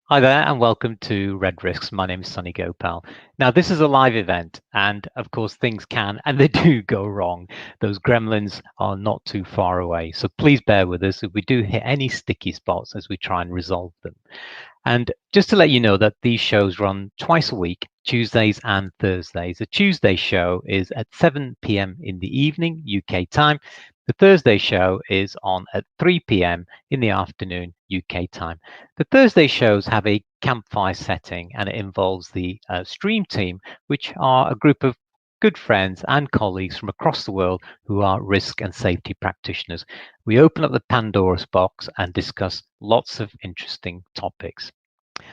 Hi there and welcome to RedRisks. My name is Sunny Gopal. Now, this is a live event and of course things can and they do go wrong. Those gremlins are not too far away. So please bear with us if we do hit any sticky spots as we try and resolve them. And just to let you know that these shows run twice a week, Tuesdays and Thursdays. The Tuesday show is at 7 p.m. in the evening, UK time. The Thursday show is on at 3 p.m. in the afternoon, UK time. The Thursday shows have a campfire setting and it involves the stream team, which are a group of good friends and colleagues from across the world who are risk and safety practitioners. We open up the Pandora's box and discuss lots of interesting topics.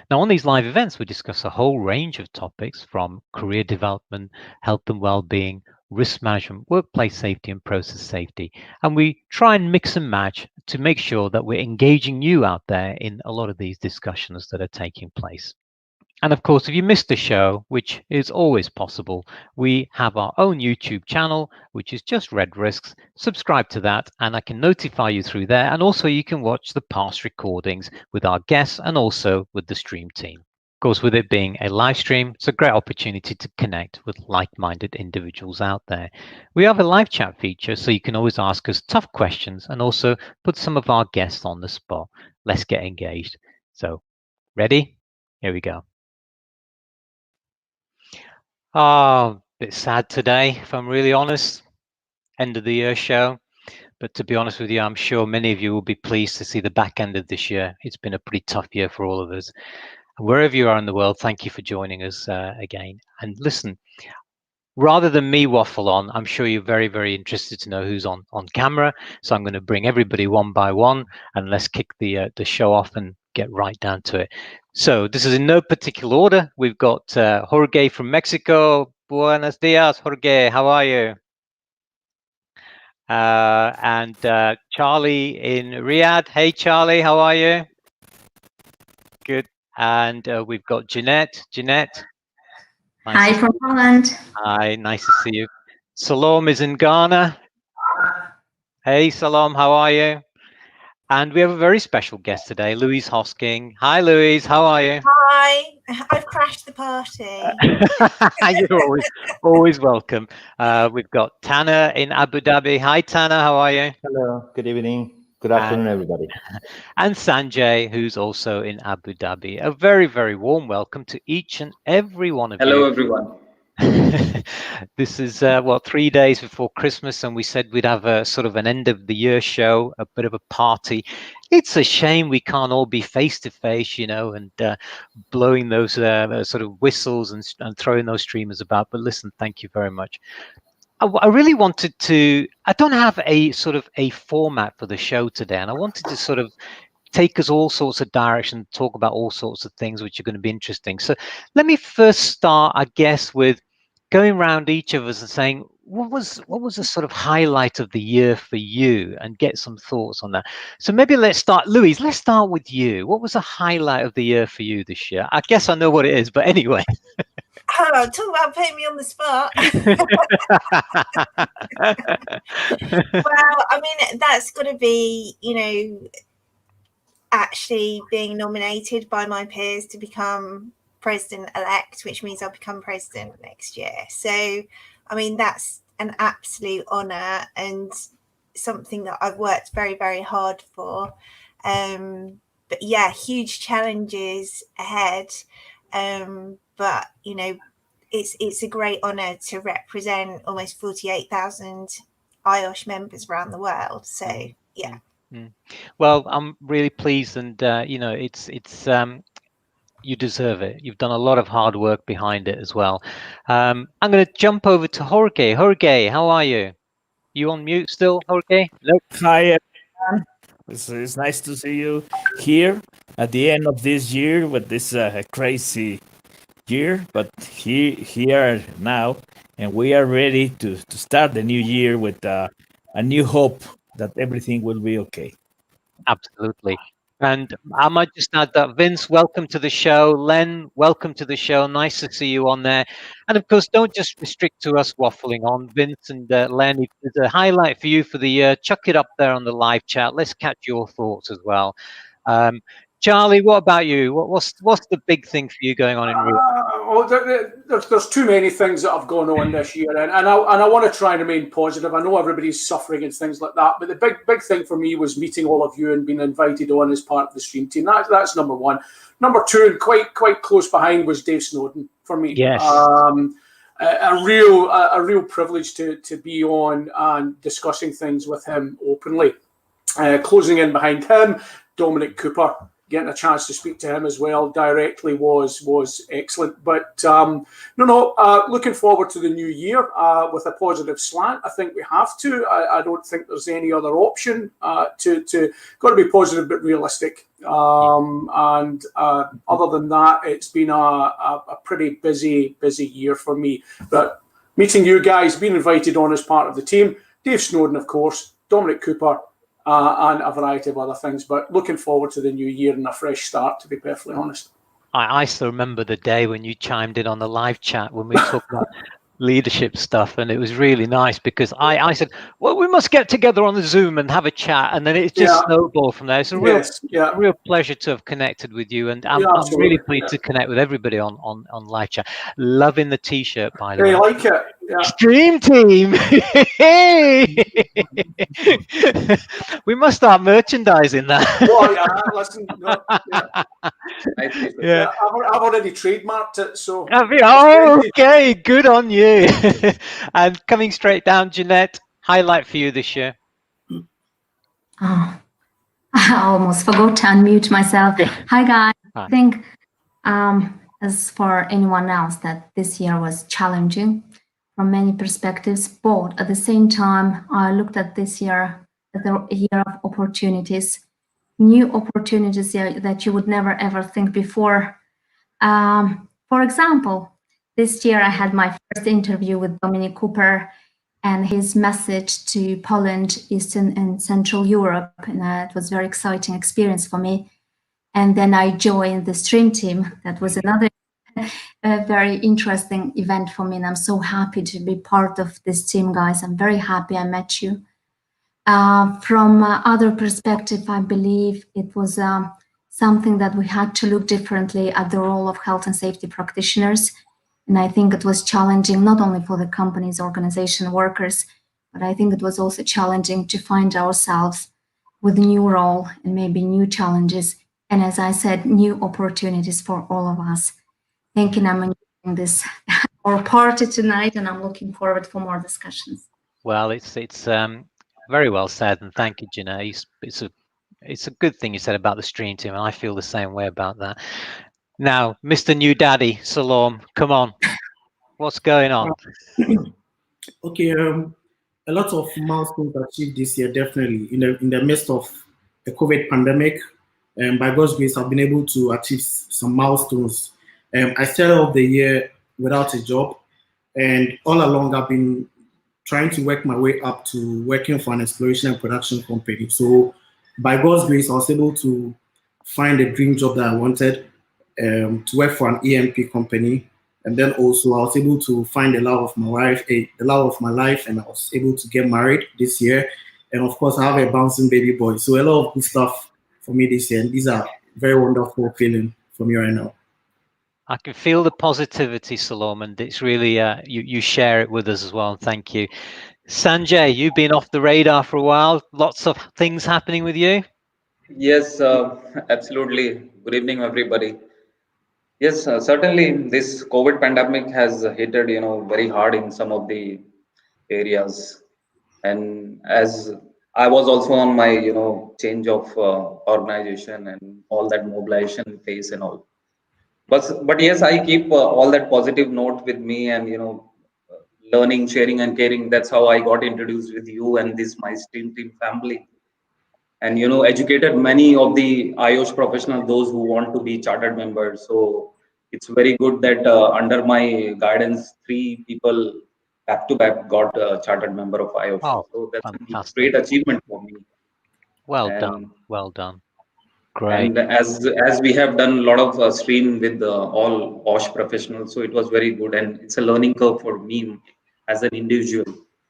Now, on these live events, we discuss a whole range of topics from career development, health and well-being, risk management, workplace safety, and process safety. And we try and mix and match to make sure that we're engaging you out there in a lot of these discussions that are taking place. And of course, if you missed the show, which is always possible, we have our own YouTube channel, which is just RedRisks. Subscribe to that, and I can notify you through there. And also, you can watch the past recordings with our guests and also with the stream team. Of course, with it being a live stream, it's a great opportunity to connect with like-minded individuals out there. We have a live chat feature, so you can always ask us tough questions and also put some of our guests on the spot. Let's get engaged. So, ready? Here we go. Oh, a bit sad today, if I'm really honest. End of the year show. But to be honest with you, I'm sure many of you will be pleased to see the back end of this year. It's been a pretty tough year for all of us. Wherever you are in the world, thank you for joining us again. And listen, rather than me waffle on, I'm sure you're very, very interested to know who's on camera. So I'm going to bring everybody one by one and let's kick the show off and get right down to it. So this is in no particular order. We've got Jorge from Mexico. Buenos dias, Jorge. How are you? And Charlie in Riyadh. Hey, Charlie. How are you? Good. And we've got Jeanette. Jeanette. Hi from Holland. Hi. Nice to see you. Salom is in Ghana. Hey, Salom. How are you? And we have a very special guest today, Louise Hosking. Hi, Louise. How are you? Hi. I've crashed the party. You're always welcome. We've got Tanner in Abu Dhabi. Hi, Tanner. How are you? Hello. Good evening. Good afternoon, everybody. And Sanjay, who's also in Abu Dhabi. A very, very warm welcome to each and every one of you. Hello, everyone. This is 3 days before Christmas, and we said we'd have a sort of an end of the year show, a bit of a party. It's a shame we can't all be face to face, and blowing those sort of whistles and throwing those streamers about. But listen, thank you very much. I really wanted to. I don't have a sort of a format for the show today, and I wanted to sort of take us all sorts of direction, talk about all sorts of things which are going to be interesting. So let me first start, I guess, with going around each of us and saying, what was the sort of highlight of the year for you, and get some thoughts on that. So maybe let's start, Louise, let's start with you. What was the highlight of the year for you this year? I guess I know what it is, but anyway. Oh, talk about putting me on the spot. Well, I mean, that's got to be, actually being nominated by my peers to become president-elect, which means I'll become president next year. So, I mean, that's an absolute honour and something that I've worked very, very hard for. But yeah, huge challenges ahead. But, it's a great honour to represent almost 48,000 IOSH members around the world. So, yeah. Well, I'm really pleased, and it's you deserve it. You've done a lot of hard work behind it as well. I'm going to jump over to Jorge. Jorge, how are you? You on mute still, Jorge? Nope. Hi, everyone. It's nice to see you here at the end of this year with this crazy year, but here now, and we are ready to start the new year with a new hope that everything will be okay. Absolutely. And I might just add that Vince, welcome to the show. Len, welcome to the show. Nice to see you on there. And of course, don't just restrict to us waffling on. Vince and Len, if there's a highlight for you for the year, chuck it up there on the live chat. Let's catch your thoughts as well. Charlie, what about you? What's the big thing for you going on in Rio? There's too many things that have gone on this year, and I want to try and remain positive. I know everybody's suffering and things like that, but the big thing for me was meeting all of you and being invited on as part of the stream team. That's number one. Number two, and quite close behind, was Dave Snowden for me. Yes. A real privilege to be on and discussing things with him openly. Closing in behind him, Dominic Cooper, getting a chance to speak to him as well directly was excellent. But looking forward to the new year with a positive slant. I think we have to. I don't think there's any other option. Got to be positive but realistic. And other than that, it's been a pretty busy year for me. But meeting you guys, being invited on as part of the team, Dave Snowden, of course, Dominic Cooper, and a variety of other things. But looking forward to the new year and a fresh start, to be perfectly honest. I still remember the day when you chimed in on the live chat when we talked about leadership stuff, and it was really nice because I said, well, we must get together on the Zoom and have a chat, and then it just snowballed from there. It's a real pleasure to have connected with you, and I'm really pleased to connect with everybody on live chat. Loving the t-shirt, by the way. I like it. Yeah. Stream team. We must start merchandising that. Oh yeah, listen. No, yeah. I've already trademarked it, so. Okay, good on you. And coming straight down, Jeanette, highlight for you this year. Oh, I almost forgot to unmute myself. Hi guys. Hi. I think as for anyone else that this year was challenging from many perspectives, but at the same time, I looked at this year as a year of opportunities, new opportunities that you would never ever think before. For example, this year I had my first interview with Dominic Cooper and his message to Poland, Eastern and Central Europe, and it was a very exciting experience for me. And then I joined the stream team. That was another very interesting event for me, and I'm so happy to be part of this team, guys. I'm very happy I met you. From other perspective, I believe it was something that we had to look differently at the role of health and safety practitioners. And I think it was challenging not only for the companies, organization, workers, but I think it was also challenging to find ourselves with a new role and maybe new challenges. And as I said, new opportunities for all of us. Thank you. I'm enjoying this our party tonight, and I'm looking forward for more discussions. Well, it's very well said, and thank you, Jeanette. It's a good thing you said about the stream team, and I feel the same way about that. Now, Mr. New Daddy, Salom, come on. What's going on? Okay, a lot of milestones achieved this year, definitely. In the midst of the COVID pandemic, by God's grace, I've been able to achieve some milestones. I started off the year without a job, and all along I've been trying to work my way up to working for an exploration and production company. So by God's grace, I was able to find a dream job that I wanted, to work for an EMP company. And then also I was able to find the love of my life, and I was able to get married this year. And of course, I have a bouncing baby boy. So a lot of good stuff for me this year. And these are very wonderful feeling for me right now. I can feel the positivity, Salom, and it's really, you share it with us as well. And thank you. Sanjay, you've been off the radar for a while. Lots of things happening with you. Yes, absolutely. Good evening, everybody. Yes, certainly this COVID pandemic has hit, very hard in some of the areas. And as I was also on my, change of organization and all that mobilization phase and all. But yes, I keep all that positive note with me, and, learning, sharing and caring. That's how I got introduced with you and this my stream team family. And, educated many of the IOS professionals, those who want to be chartered members. So it's very good that under my guidance, 3 people back to back got a chartered member of IOS. Oh, so that's fantastic. a great achievement for me. Well done. Great. And as we have done a lot of stream with all OSH professionals, so it was very good, and it's a learning curve for me as an individual.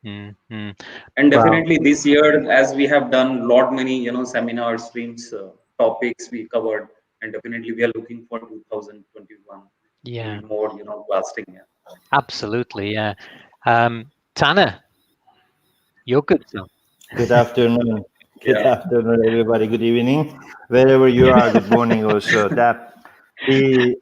Mm-hmm. And definitely this year, as we have done many, seminars, streams, topics we covered, and definitely we are looking for 2021 Yeah, to be more, lasting. Yeah. absolutely. Yeah. Tanner, you're good. So. Good afternoon. Good Yeah. afternoon, everybody. Good evening. Wherever you are, good morning also. That the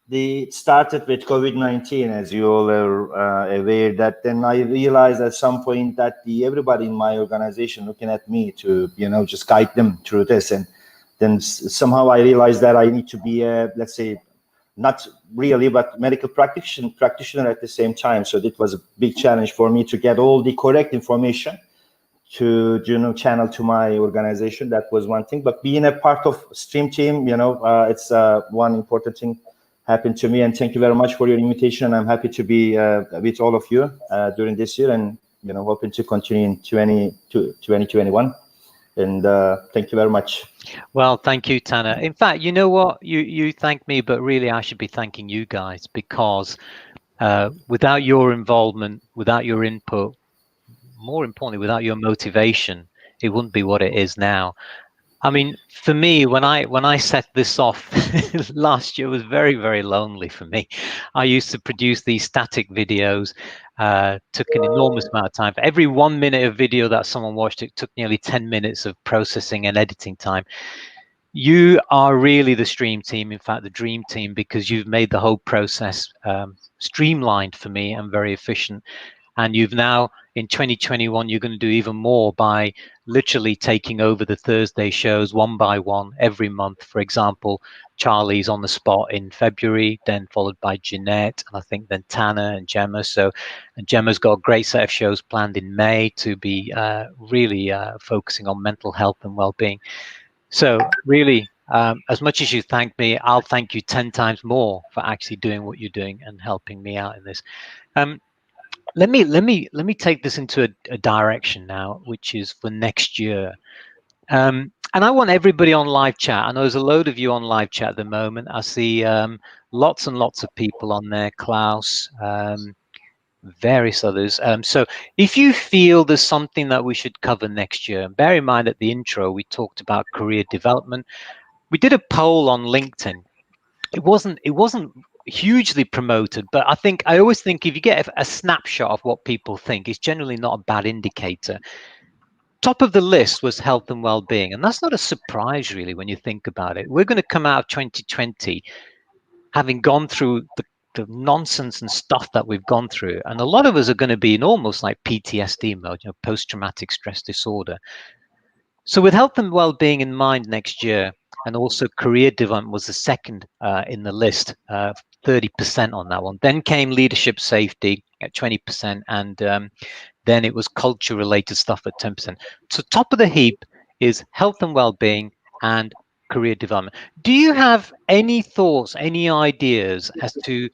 the it started with COVID-19, as you all are aware. That then I realized at some point that everybody in my organization looking at me to just guide them through this, and then somehow I realized that I need to be let's say, not really, but medical practitioner at the same time. So it was a big challenge for me to get all the correct information to channel to my organization. That was one thing. But being a part of Stream Team, it's one important thing happened to me. And thank you very much for your invitation. I'm happy to be with all of you during this year, and hoping to continue in 2021. And thank you very much. Well, thank you, Tanner. In fact, you know what? You thank me, but really I should be thanking you guys, because without your involvement, without your input, more importantly, without your motivation, it wouldn't be what it is now. I mean, for me, when I set this off last year, was very, very lonely for me. I used to produce these static videos, took an enormous amount of time. For every 1 minute of video that someone watched, it took nearly 10 minutes of processing and editing time. You are really the Stream Team, in fact, the dream team, because you've made the whole process streamlined for me and very efficient. And you've now, in 2021, you're going to do even more by literally taking over the Thursday shows one by one every month. For example, Charlie's on the spot in February, then followed by Jeanette, and I think then Tanner and Gemma. And Gemma's got a great set of shows planned in May to be really focusing on mental health and well-being. So really, as much as you thank me, I'll thank you 10 times more for actually doing what you're doing and helping me out in this. Let me take this into a direction now, which is for next year. And I want everybody on live chat. I know there's a load of you on live chat at the moment. I see lots and lots of people on there, Klaus, various others. So if you feel there's something that we should cover next year, bear in mind at the intro, we talked about career development. We did a poll on LinkedIn. It wasn't hugely promoted, but I always think if you get a snapshot of what people think, it's generally not a bad indicator. Top of the list was health and well-being, and that's not a surprise really when you think about it. We're going to come out of 2020 having gone through the nonsense and stuff that we've gone through, and a lot of us are going to be in almost like PTSD mode, post-traumatic stress disorder. So with health and well-being in mind next year, and also career development was the second in the list, 30% on that one. Then came leadership safety at 20%, and then it was culture-related stuff at 10%. So top of the heap is health and well-being and career development. Do you have any thoughts, any ideas as to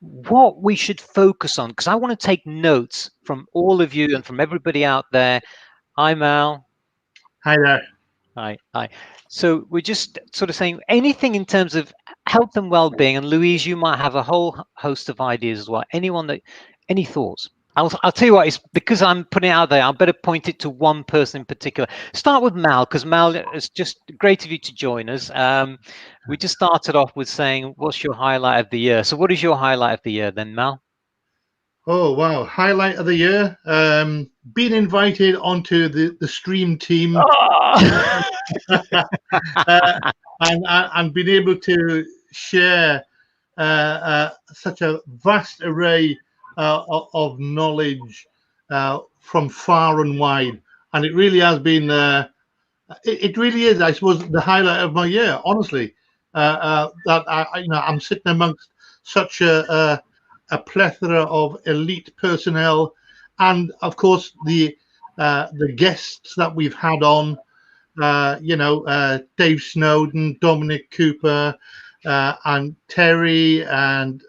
what we should focus on? Because I want to take notes from all of you and from everybody out there. Hi, Mal. Hi there. Hi. So we're just sort of saying anything in terms of health and well-being. And Louise, you might have a whole host of ideas as well. Any thoughts? I'll tell you what, it's because I'm putting it out there, I better point it to one person in particular. Start with Mal, because Mal, it's just great of you to join us. We just started off with saying, what's your highlight of the year? So what is your highlight of the year then, Mal? Oh, wow. Highlight of the year. Being invited onto the Stream Team. Oh! and being able to share such a vast array of knowledge from far and wide. And it really has been, it really is, I suppose, the highlight of my year, honestly. That I'm sitting amongst such a plethora of elite personnel, and of course the guests that we've had on, Dave Snowden, Dominic Cooper, and Terry, and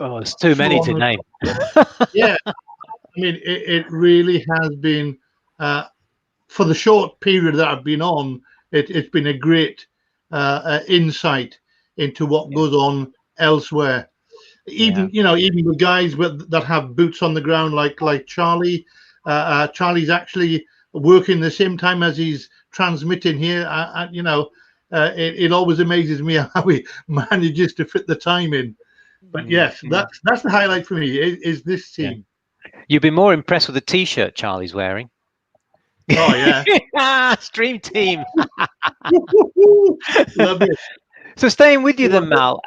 it's too many to name. Yeah, I mean it really has been, for the short period that I've been on, it's been a great insight into what goes on elsewhere. Even even the guys that have boots on the ground, like Charlie. Charlie's actually working the same time as he's transmitting here. You know, it always amazes me how he manages to fit the time in. But yes, that's the highlight for me. Is this team? You'd be more impressed with the T-shirt Charlie's wearing. Oh yeah, Stream team. Love it. So staying with you then, Mal,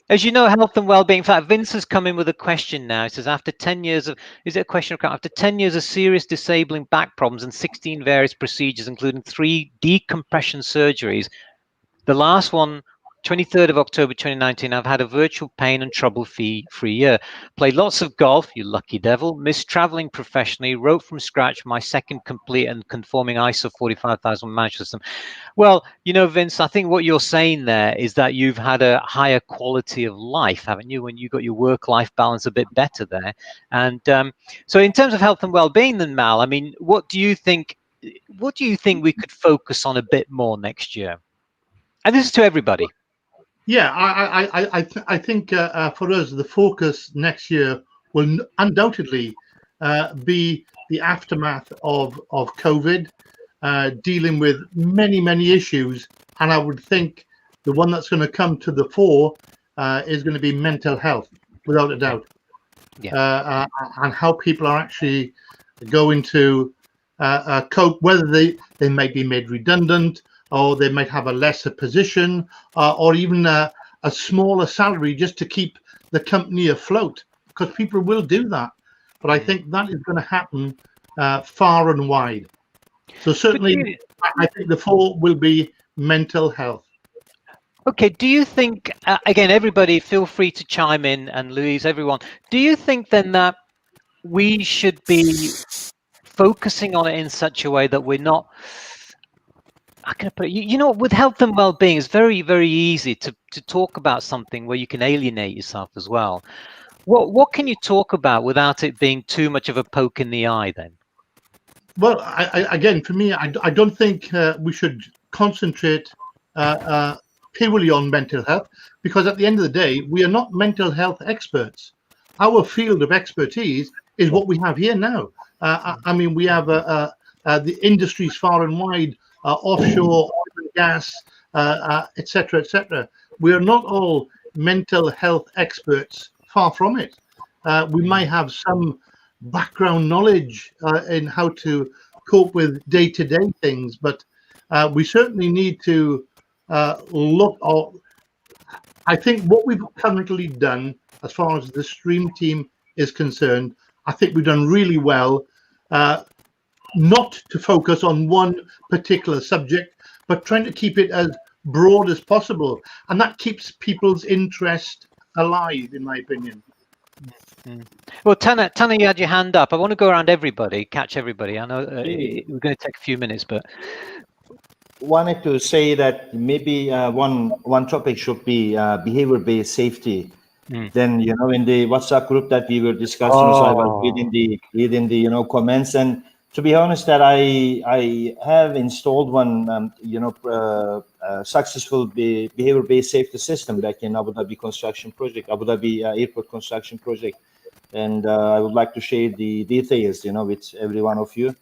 as you know, health and well-being. In fact, Vince has come in with a question now. He says, after 10 years of, is it a question? After 10 years of serious disabling back problems and 16 various procedures, including 3 decompression surgeries, the last one, 23rd of October 2019, I've had a virtual pain and trouble-free year. Played lots of golf, you lucky devil. Missed traveling professionally. Wrote from scratch my second complete and conforming ISO 45000 management system. Well, you know, Vince, I think what you're saying there is that you've had a higher quality of life, haven't you? When you got your work-life balance a bit better there. And so in terms of health and well-being then, Mal, I mean, what do you think we could focus on a bit more next year? And this is to everybody. Yeah, I think for us, the focus next year will undoubtedly be the aftermath of COVID, dealing with many issues. And I would think the one that's going to come to the fore is going to be mental health, without a doubt. Yeah. And how people are actually going to cope, whether they may be made redundant, or they might have a lesser position, or even a smaller salary just to keep the company afloat, because people will do that. But I think that is going to happen far and wide. So certainly, I think the fall will be mental health. Okay, do you think, again, everybody feel free to chime in, and Louise, everyone, do you think then that we should be focusing on it in such a way that we're not, how can I put it? You know, with health and well-being, it's very easy to talk about something where you can alienate yourself as well. What can you talk about without it being too much of a poke in the eye then? Well, again, for me, I don't think we should concentrate purely on mental health, because at the end of the day, we are not mental health experts. Our field of expertise is what we have here now. I mean, we have the industries far and wide, offshore, oil and gas, etc., etc. We are not all mental health experts, far from it. We might have some background knowledge in how to cope with day-to-day things, but we certainly need to look at, I think what we've currently done as far as the stream team is concerned, I think we've done really well, not to focus on one particular subject, but trying to keep it as broad as possible. And that keeps people's interest alive, in my opinion. Well, Tanner, you had your hand up. I want to go around everybody, catch everybody. I know we're going to take a few minutes, but wanted to say that maybe one topic should be behavior-based safety. Then, you know, in the WhatsApp group that we were discussing, so I was reading the you know, comments, and to be honest, that I have installed one successful behavior-based safety system back in Abu Dhabi construction project, Abu Dhabi airport construction project, and I would like to share the details, you know, with every one of you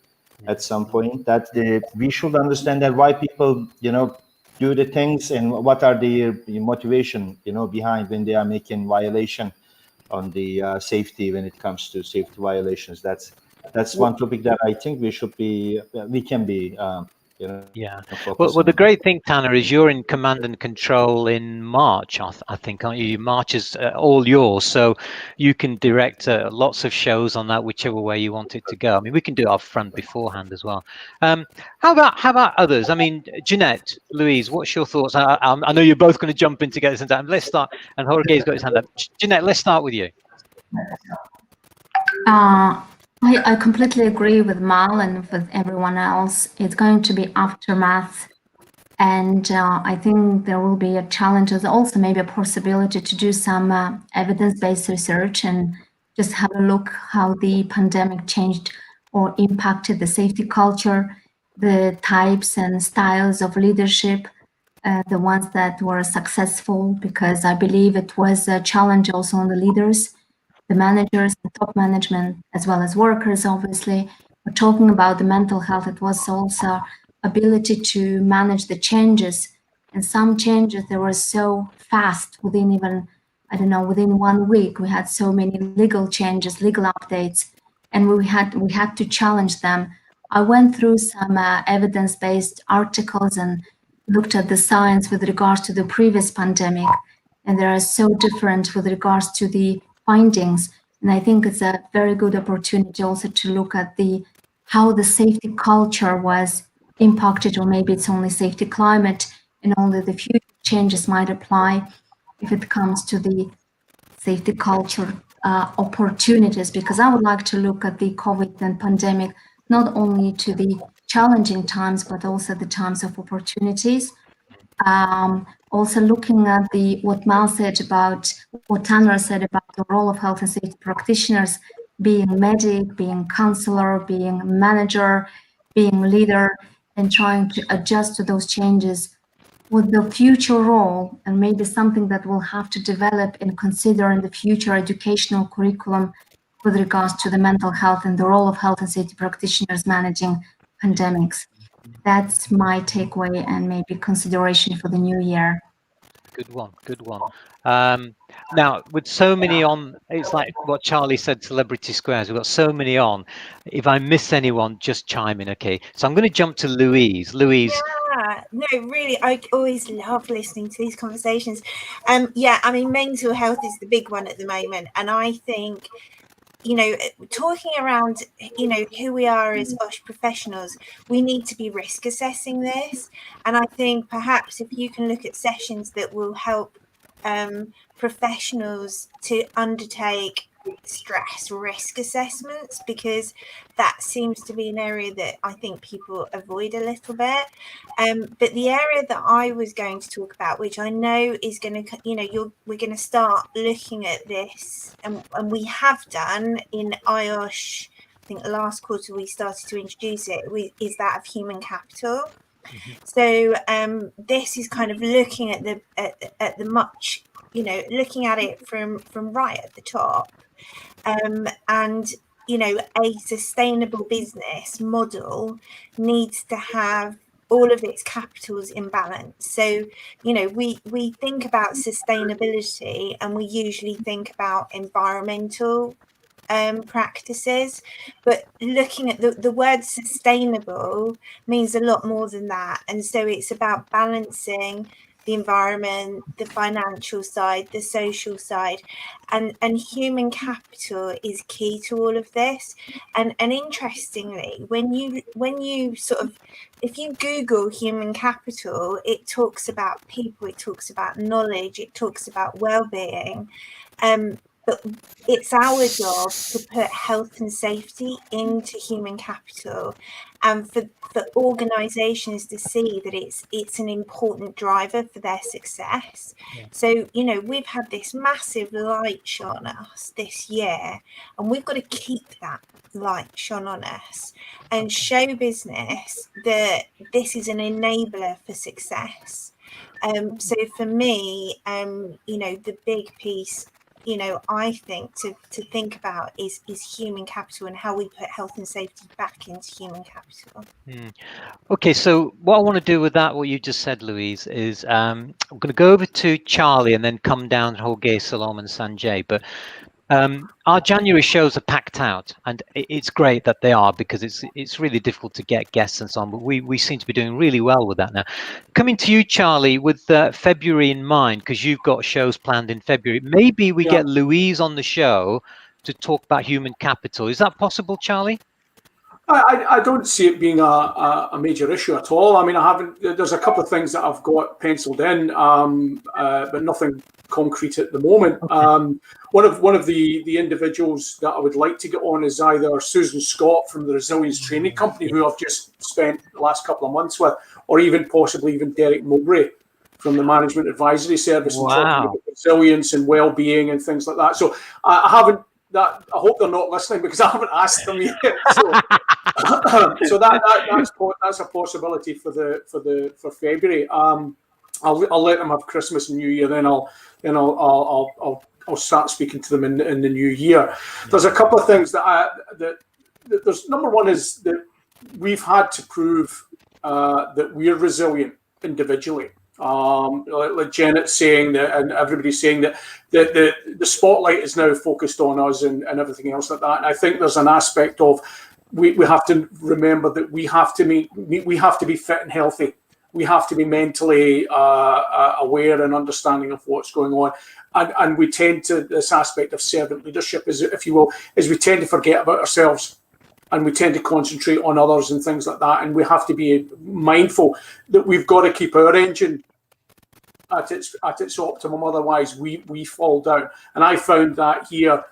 at some point, that we should understand that why people, you know, do the things and what are their motivation, you know, behind when they are making violation on the safety, when it comes to safety violations. That's one topic that I think we can be you know, yeah. Well, the great thing, Tanner, is you're in command and control in March, I think, aren't you? March is all yours, so you can direct lots of shows on that, whichever way you want it to go. I mean, we can do it up front beforehand as well. How about others? I mean, Jeanette, Louise, what's your thoughts? I know you're both going to jump in together sometime. Let's start, and Jorge's got his hand up. Jeanette, let's start with you. I completely agree with Mal and with everyone else. It's going to be aftermath, and I think there will be a challenge. There's also maybe a possibility to do some evidence-based research and just have a look how the pandemic changed or impacted the safety culture, the types and styles of leadership, the ones that were successful, because I believe it was a challenge also on the leaders, the managers, the top management, as well as workers, obviously. We're talking about the mental health. It was also ability to manage the changes. And some changes, they were so fast within even, I don't know, within 1 week, we had so many legal changes, legal updates, and we had to challenge them. I went through some evidence-based articles and looked at the science with regards to the previous pandemic, and they are so different with regards to the findings. And I think it's a very good opportunity also to look at how the safety culture was impacted, or maybe it's only safety climate, and only the future changes might apply if it comes to the safety culture opportunities. Because I would like to look at the COVID and pandemic not only to the challenging times, but also the times of opportunities. Also looking at what Mal said about, what Tanner said about the role of health and safety practitioners, being medic, being counselor, being manager, being leader, and trying to adjust to those changes with the future role, and maybe something that we'll have to develop and consider in the future educational curriculum with regards to the mental health and the role of health and safety practitioners managing pandemics. That's my takeaway and maybe consideration for the new year. Good one, good one. Now, with so many on, it's like what Charlie said, Celebrity Squares, we've got so many on. If I miss anyone, just chime in, okay? So I'm going to jump to Louise. Louise. Yeah, no, really, I always love listening to these conversations. Yeah, I mean, mental health is the big one at the moment. And I think, you know, talking around, you know, who we are as OSH professionals, we need to be risk assessing this. And I think perhaps if you can look at sessions that will help professionals to undertake stress risk assessments, because that seems to be an area that I think people avoid a little bit. But the area that I was going to talk about, which I know is going to, you know, we're going to start looking at this, and we have done in IOSH, I think last quarter we started to introduce it, is that of human capital. So this is kind of looking at the much, you know, looking at it from right at the top, and you know, a sustainable business model needs to have all of its capitals in balance. So, you know, we think about sustainability and we usually think about environmental practices, but looking at the word sustainable means a lot more than that. And so it's about balancing the environment, the financial side, the social side, and human capital is key to all of this. And interestingly, when you sort of, if you Google human capital, it talks about people, it talks about knowledge, it talks about well-being, but it's our job to put health and safety into human capital, and for organisations to see that it's an important driver for their success. Yeah. So, you know, we've had this massive light shone on us this year, and we've got to keep that light shone on us and show business that this is an enabler for success. So for me, you know, the big piece, you know, I think to think about is human capital and how we put health and safety back into human capital. Okay, so what I want to do with that, what you just said, Louise, is I'm going to go over to Charlie and then come down to Jorge, Salome, and Sanjay. But our January shows are packed out, and it's great that they are, because it's really difficult to get guests and so on, but we seem to be doing really well with that now. Coming to you, Charlie, with February in mind, because you've got shows planned in February, maybe we get Louise on the show to talk about human capital. Is that possible, Charlie? I don't see it being a major issue at all. I mean, there's a couple of things that I've got penciled in, but nothing concrete at the moment. Okay. One of the individuals that I would like to get on is either Susan Scott from the Resilience Training Company, who I've just spent the last couple of months with, or even possibly Derek Mowbray from the Management Advisory Service. Wow. And talking about resilience and well-being and things like that. So I haven't. I hope they're not listening, because I haven't asked them yet. So that's a possibility for February. I'll let them have Christmas and New Year. Then I'll start speaking to them in the new year. There's a couple of things that there's. Number one is that we've had to prove that we're resilient individually. Like Janet's saying that, and everybody's saying that the spotlight is now focused on us and everything else like that. And I think there's an aspect of we have to remember that we have to be fit and healthy. We have to be mentally aware and understanding of what's going on. And we tend to, this aspect of servant leadership, if you will, is we tend to forget about ourselves. And we tend to concentrate on others and things like that. And we have to be mindful that we've got to keep our engine at its optimum. Otherwise, we fall down. And I found that here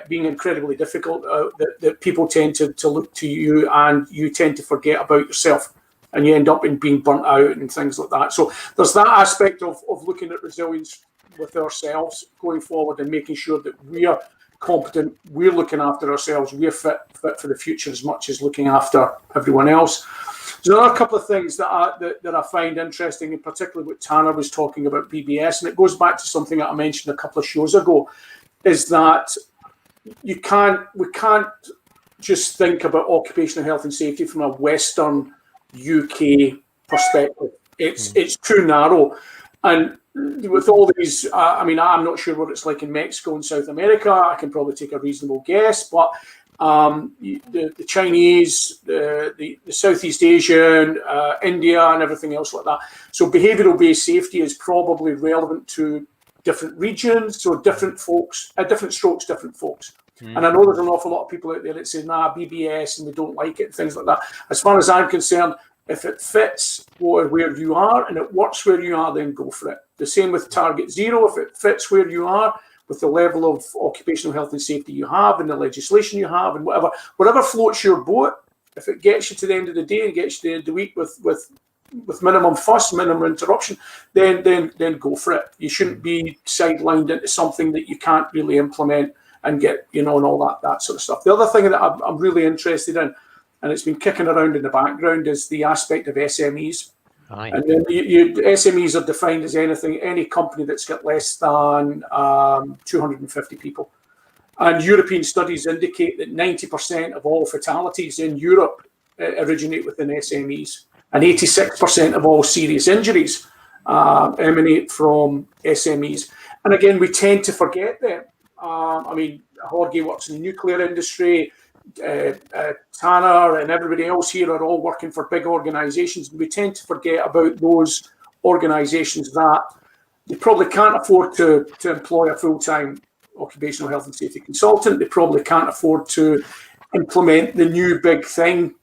being incredibly difficult, that people tend to look to you and you tend to forget about yourself. And you end up in being burnt out and things like that. So there's that aspect of looking at resilience with ourselves going forward and making sure that we are competent, we're looking after ourselves, we're fit for the future as much as looking after everyone else. So there are a couple of things that I find interesting, and particularly what Tanner was talking about BBS, and it goes back to something that I mentioned a couple of shows ago, is that we can't just think about occupational health and safety from a Western UK perspective. It's too narrow. And with all these, I'm not sure what it's like in Mexico and South America. I can probably take a reasonable guess, but the Chinese, the Southeast Asian, India, and everything else like that. So behavioural-based safety is probably relevant to different regions, so different folks, different strokes, different folks. And I know there's an awful lot of people out there that say, nah, BBS, and they don't like it, and things like that. As far as I'm concerned, if it fits where you are and it works where you are, then go for it. The same with Target Zero. If it fits where you are with the level of occupational health and safety you have and the legislation you have and whatever floats your boat, if it gets you to the end of the day and gets you to the end of the week with minimum fuss, minimum interruption, then go for it. You shouldn't be sidelined into something that you can't really implement and get, and all that sort of stuff. The other thing that I'm really interested in, and it's been kicking around in the background, is the aspect of SMEs. Right. And then SMEs are defined as any company that's got less than 250 people. And European studies indicate that 90% of all fatalities in Europe originate within SMEs, and 86% of all serious injuries emanate from SMEs. And again, we tend to forget them. Jorge works in the nuclear industry. Tanner and everybody else here are all working for big organisations. We tend to forget about those organisations that they probably can't afford to employ a full-time occupational health and safety consultant. They probably can't afford to implement the new big thing.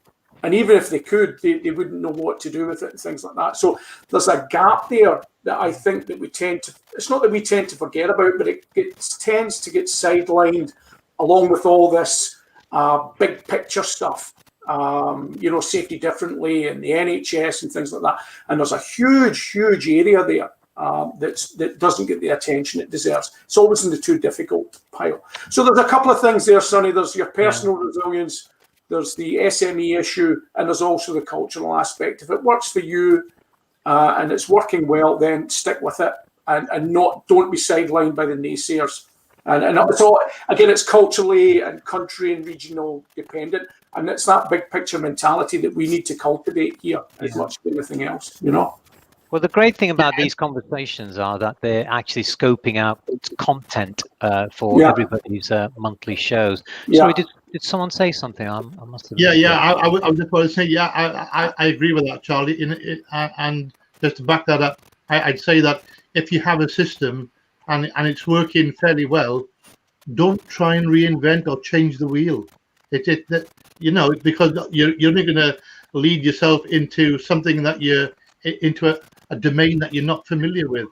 And even if they could, they wouldn't know what to do with it and things like that. So there's a gap there that I think that we tend to, it's not that we tend to forget about, but it tends to get sidelined along with all this big picture stuff, safety differently and the NHS and things like that. And there's a huge area there that doesn't get the attention it deserves. It's always in the too difficult pile. So there's a couple of things there, Sonny. There's your personal resilience, there's the SME issue, and there's also the cultural aspect. If it works for you and it's working well, then stick with it and don't be sidelined by the naysayers. And it's all, again, it's culturally and country and regional dependent. And it's that big picture mentality that we need to cultivate here as much as anything else, Well, the great thing about these conversations are that they're actually scoping out content for everybody's monthly shows. Sorry, did someone say something? I must have. I was just going to say, I agree with that, Charlie. And just to back that up, I'd say that if you have a system and it's working fairly well, don't try and reinvent or change the wheel. Because you're only going to lead yourself into something that into a domain that you're not familiar with.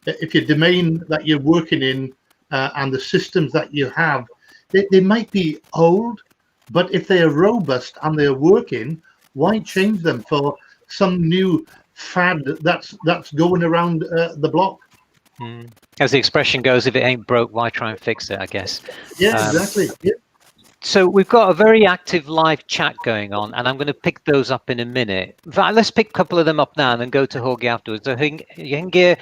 If your domain that you're working in and the systems that you have, they might be old, but if they are robust and they're working, why change them for some new fad that's going around the block? As the expression goes, if it ain't broke, why try and fix it, I guess. Yeah, exactly. Yeah. So we've got a very active live chat going on, and I'm going to pick those up in a minute. In fact, let's pick a couple of them up now and then go to Jorge afterwards. So Jahingir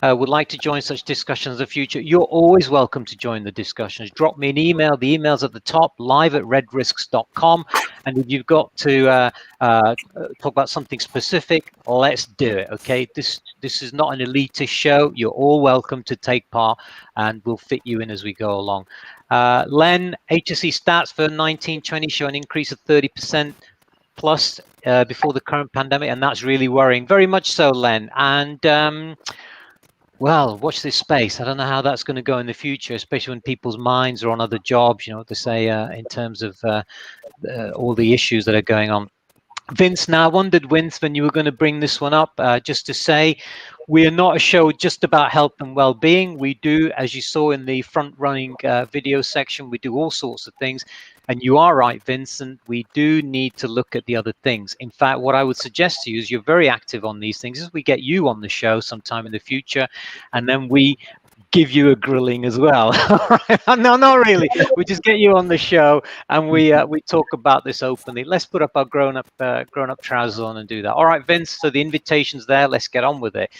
would like to join such discussions in the future. You're always welcome to join the discussions. Drop me an email. The email's at the top, live@redrisks.com. And if you've got to talk about something specific, let's do it. Okay, this is not an elitist show. You're all welcome to take part, and we'll fit you in as we go along. Len, HSE stats for 1920 show an increase of 30% plus before the current pandemic, and that's really worrying. Very much so, Len. And well, watch this space. I don't know how that's going to go in the future, especially when people's minds are on other jobs. You know what they say in terms of all the issues that are going on. Vince, now I wondered, Vince, when you were going to bring this one up, just to say, we are not a show just about health and well-being. We do, as you saw in the front-running video section, we do all sorts of things. And you are right, Vincent, we do need to look at the other things. In fact, what I would suggest to you is you're very active on these things, is we get you on the show sometime in the future, and then we give you a grilling as well. No, not really. We just get you on the show and we talk about this openly. Let's put up our grown-up trousers on and do that. All right, Vince. So the invitation's there. Let's get on with it.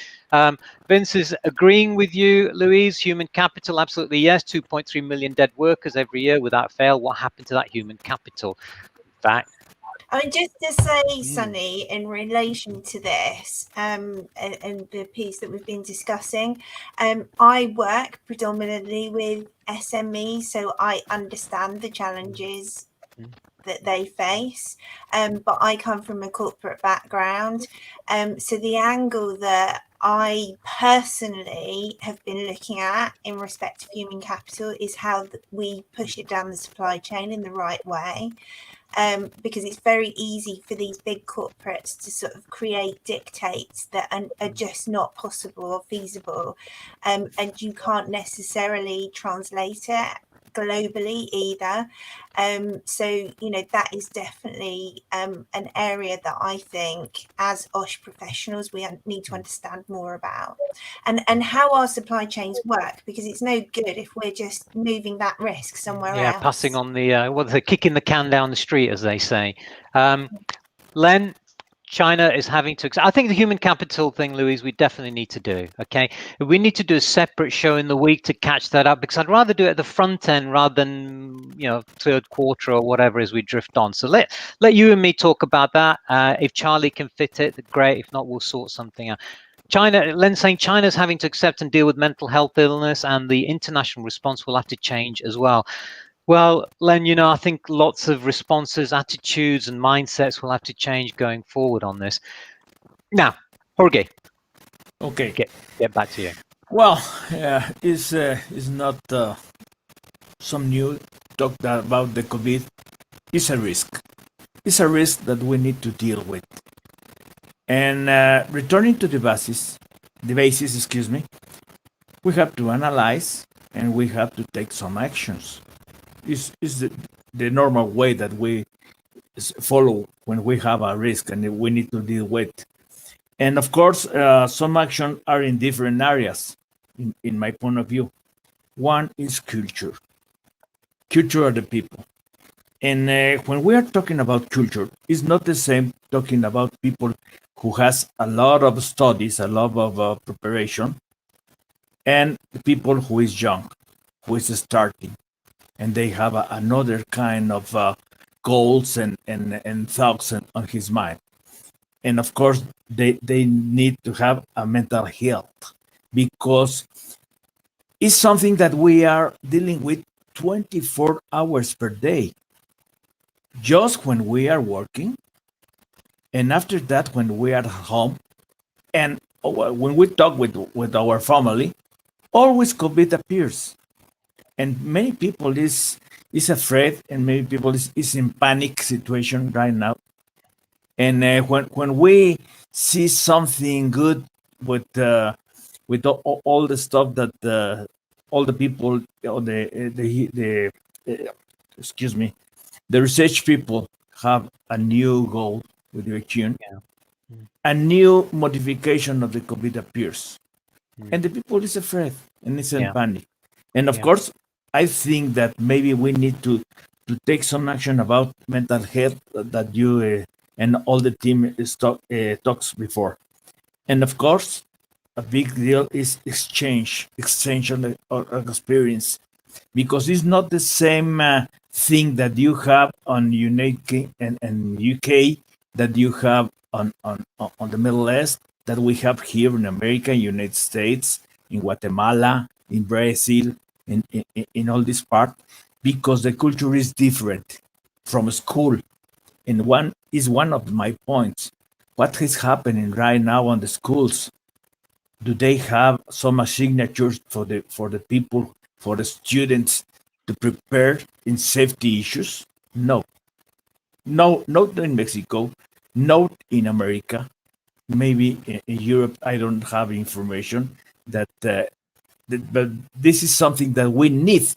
Vince is agreeing with you, Louise. Human capital, absolutely yes. 2.3 million dead workers every year without fail. What happened to that human capital? In fact. I mean, just to say, Sonny, in relation to this and the piece that we've been discussing, I work predominantly with SMEs, so I understand the challenges that they face, but I come from a corporate background. So the angle that I personally have been looking at in respect of human capital is how we push it down the supply chain in the right way. Because it's very easy for these big corporates to sort of create dictates that are just not possible or feasible, and you can't necessarily translate it globally either. So, you know, that is definitely an area that I think as OSH professionals we need to understand more about, and how our supply chains work, because it's no good if we're just moving that risk somewhere else. Yeah, passing on the what they're kicking the can down the street, as they say. Len, China is having to. I think the human capital thing, Louise, we definitely need to do. Okay, we need to do a separate show in the week to catch that up, because I'd rather do it at the front end rather than, you know, third quarter or whatever as we drift on. So let you and me talk about that. If Charlie can fit it, great. If not, we'll sort something out. China, Len's saying China's having to accept and deal with mental health illness, and the international response will have to change as well. Well, Len, you know, I think lots of responses, attitudes, and mindsets will have to change going forward on this. Now, Jorge. Okay. Get back to you. Well, it's not some new talk about the COVID. It's a risk. It's a risk that we need to deal with. And returning to the basis, excuse me, we have to analyze and we have to take some actions. Is the normal way that we follow when we have a risk and we need to deal with. And of course, some action are in different areas, in my point of view. One is culture. Culture are the people. And when we are talking about culture, it's not the same talking about people who has a lot of studies, a lot of preparation, and the people who is young, who is starting. And they have another kind of goals and thoughts on his mind. And of course, they need to have a mental health, because it's something that we are dealing with 24 hours per day. Just when we are working, and after that, when we are at home, and when we talk with our family, always COVID appears. And many people is afraid, and many people is in panic situation right now. And when we see something good with all the stuff that all the people, excuse me, the research people have a new goal with the vaccine, a new modification of the COVID appears, and the people is afraid and is in panic. And of course, I think that maybe we need to take some action about mental health that you and all the team talks before. And of course, a big deal is exchange of experience, because it's not the same thing that you have on United and UK, that you have on the Middle East, that we have here in America, United States, in Guatemala, in Brazil, in all this part, because the culture is different from school. And one is one of my points. What is happening right now on the schools? Do they have so much signatures for the people, for the students to prepare in safety issues? No. No, not in Mexico, not in America. Maybe in Europe, I don't have information but this is something that we need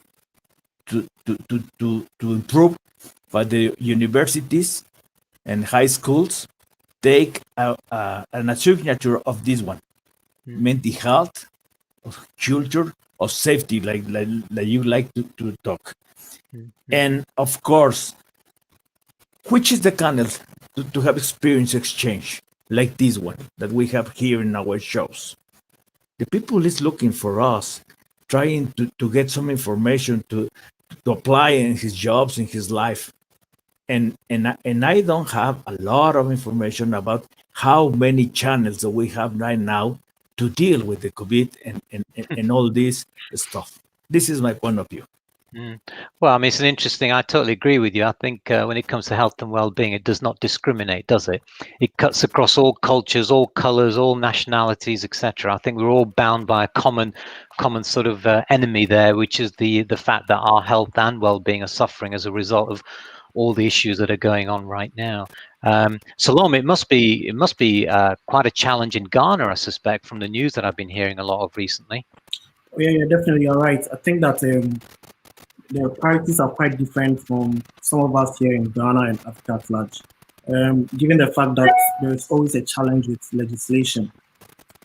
to improve. But the universities and high schools take a signature of this one, mental health, of culture, of safety, like you like to talk. And of course, which is the channel to have experience exchange like this one that we have here in our shows? The people is looking for us, trying to get some information to apply in his jobs, in his life. And I don't have a lot of information about how many channels that we have right now to deal with the COVID and all this stuff. This is my point of view. Well, I mean, it's an interesting, I totally agree with you. I think when it comes to health and well-being, it does not discriminate, does it? It cuts across all cultures, all colors, all nationalities, etc. I think we're all bound by a common sort of enemy there, which is the fact that our health and well-being are suffering as a result of all the issues that are going on right now. Salome, it must be quite a challenge in Ghana, I suspect, from the news that I've been hearing a lot of recently. Yeah, definitely, you're right. I think that the priorities are quite different from some of us here in Ghana and Africa at large. Given the fact that there's always a challenge with legislation.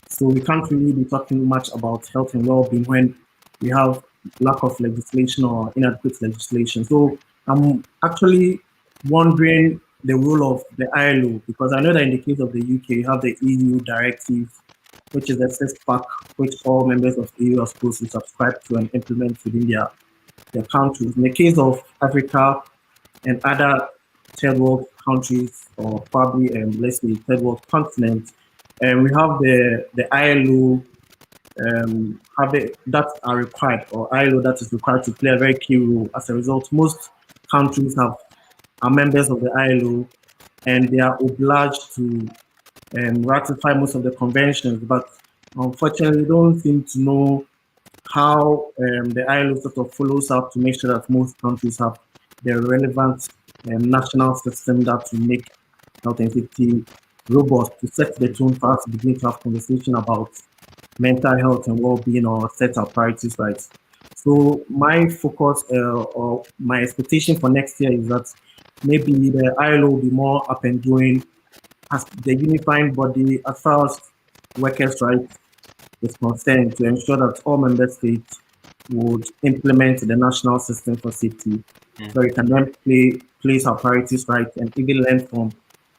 So we can't really be talking much about health and well-being when we have lack of legislation or inadequate legislation. So I'm actually wondering the role of the ILO, because I know that in the case of the UK, you have the EU directive, which is the first pack, which all members of the EU are supposed to subscribe to and implement within their countries. In the case of Africa and other third world countries, or probably let's say third world continent, and we have the ILO that are required, or ILO that is required to play a very key role. As a result, most countries are members of the ILO, and they are obliged to ratify most of the conventions, but unfortunately, don't seem to know how the ILO sort of follows up to make sure that most countries have the relevant national system that will make health and safety robust, to set the tone for us to begin to have conversation about mental health and well-being, or set our priorities right. So my focus or my expectation for next year is that maybe the ILO will be more up and doing as the unifying body as far as workers' rights is concerned, to ensure that all member states would implement the national system for safety, so we can then place our priorities right and even learn from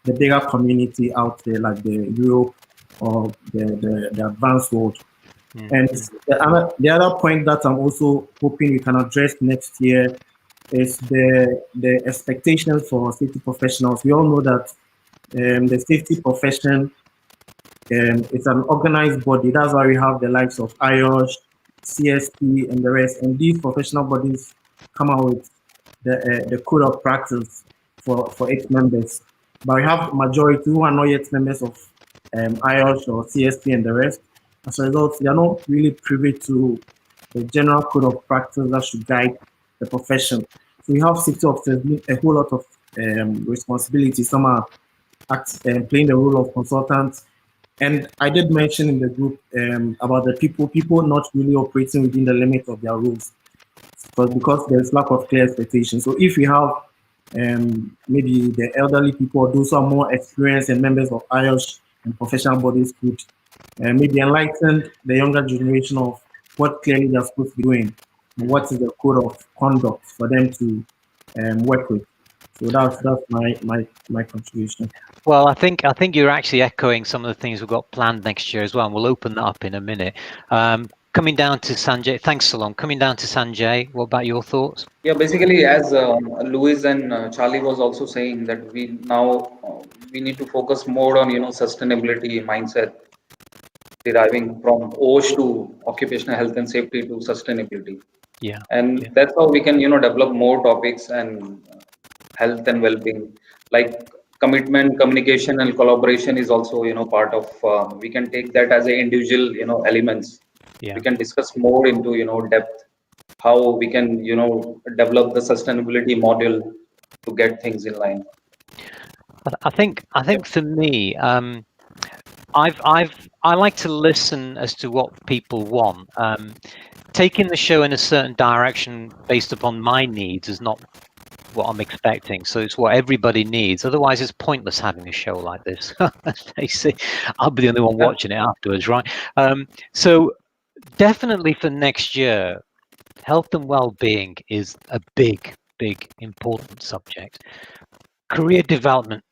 the bigger community out there, like the Europe or the advanced world. And the other point that I'm also hoping we can address next year is the expectations for safety professionals. We all know that the safety profession, it's an organized body. That's why we have the likes of IOSH, CSP, and the rest. And these professional bodies come out with the code of practice for its members. But we have majority who are not yet members of IOSH or CSP and the rest. As a result, they are not really privy to the general code of practice that should guide the profession. So we have safety officers with a whole lot of responsibilities. Some are playing the role of consultants. And I did mention in the group about the people not really operating within the limits of their roles, because there's lack of clear expectation. So if we have maybe the elderly people, or those who are more experienced and members of IOSH and professional bodies, could maybe enlighten the younger generation of what clearly they're supposed to be doing, and what is the code of conduct for them to work with. So that's my contribution. Well, I think you're actually echoing some of the things we've got planned next year as well, and we'll open that up in a minute. Coming down to Sanjay, thanks, Salon. Coming down to Sanjay, what about your thoughts? Yeah, basically, as Louis and Charlie was also saying, that we now we need to focus more on sustainability mindset, deriving from OSH to occupational health and safety to sustainability, Yeah. and Yeah. that's how we can develop more topics and health and well-being, like commitment, communication, and collaboration is also part of. We can take that as a individual elements. Yeah. We can discuss more into depth how we can develop the sustainability model to get things in line. I think for me, I like to listen as to what people want. Taking the show in a certain direction based upon my needs is not what I'm expecting. So it's what everybody needs. Otherwise, it's pointless having a show like this. They say I'll be the only one watching it afterwards, right? So definitely for next year, health and well-being is a big, important subject. Career development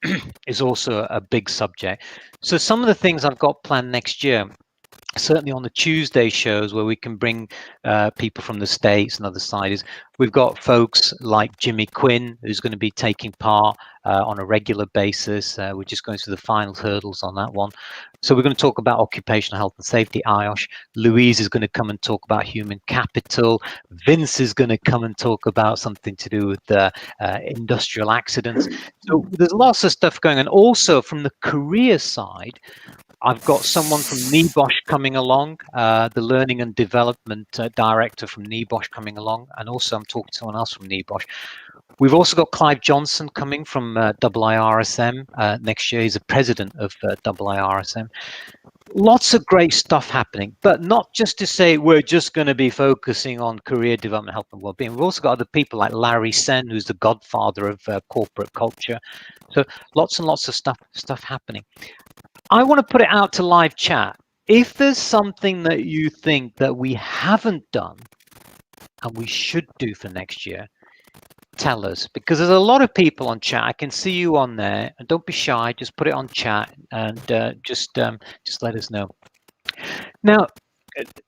is also a big subject. So some of the things I've got planned next year, certainly on the Tuesday shows where we can bring people from the States and other sides, we've got folks like Jimmy Quinn, who's going to be taking part on a regular basis. We're just going through the final hurdles on that one. So we're going to talk about occupational health and safety, IOSH. Louise is going to come and talk about human capital. Vince is going to come and talk about something to do with industrial accidents. So there's lots of stuff going on. Also from the career side, I've got someone from NEBOSH coming along, the Learning and Development Director from NEBOSH coming along, and also I'm talking to someone else from NEBOSH. We've also got Clive Johnson coming from IIRSM next year. He's the president of IIRSM. Lots of great stuff happening, but not just to say we're just going to be focusing on career development, health and well-being. We've also got other people like Larry Sen, who's the godfather of corporate culture. So lots and lots of stuff happening. I want to put it out to live chat. If there's something that you think that we haven't done and we should do for next year, tell us, because there's a lot of people on chat. I can see you on there, and don't be shy. Just put it on chat and just let us know. Now,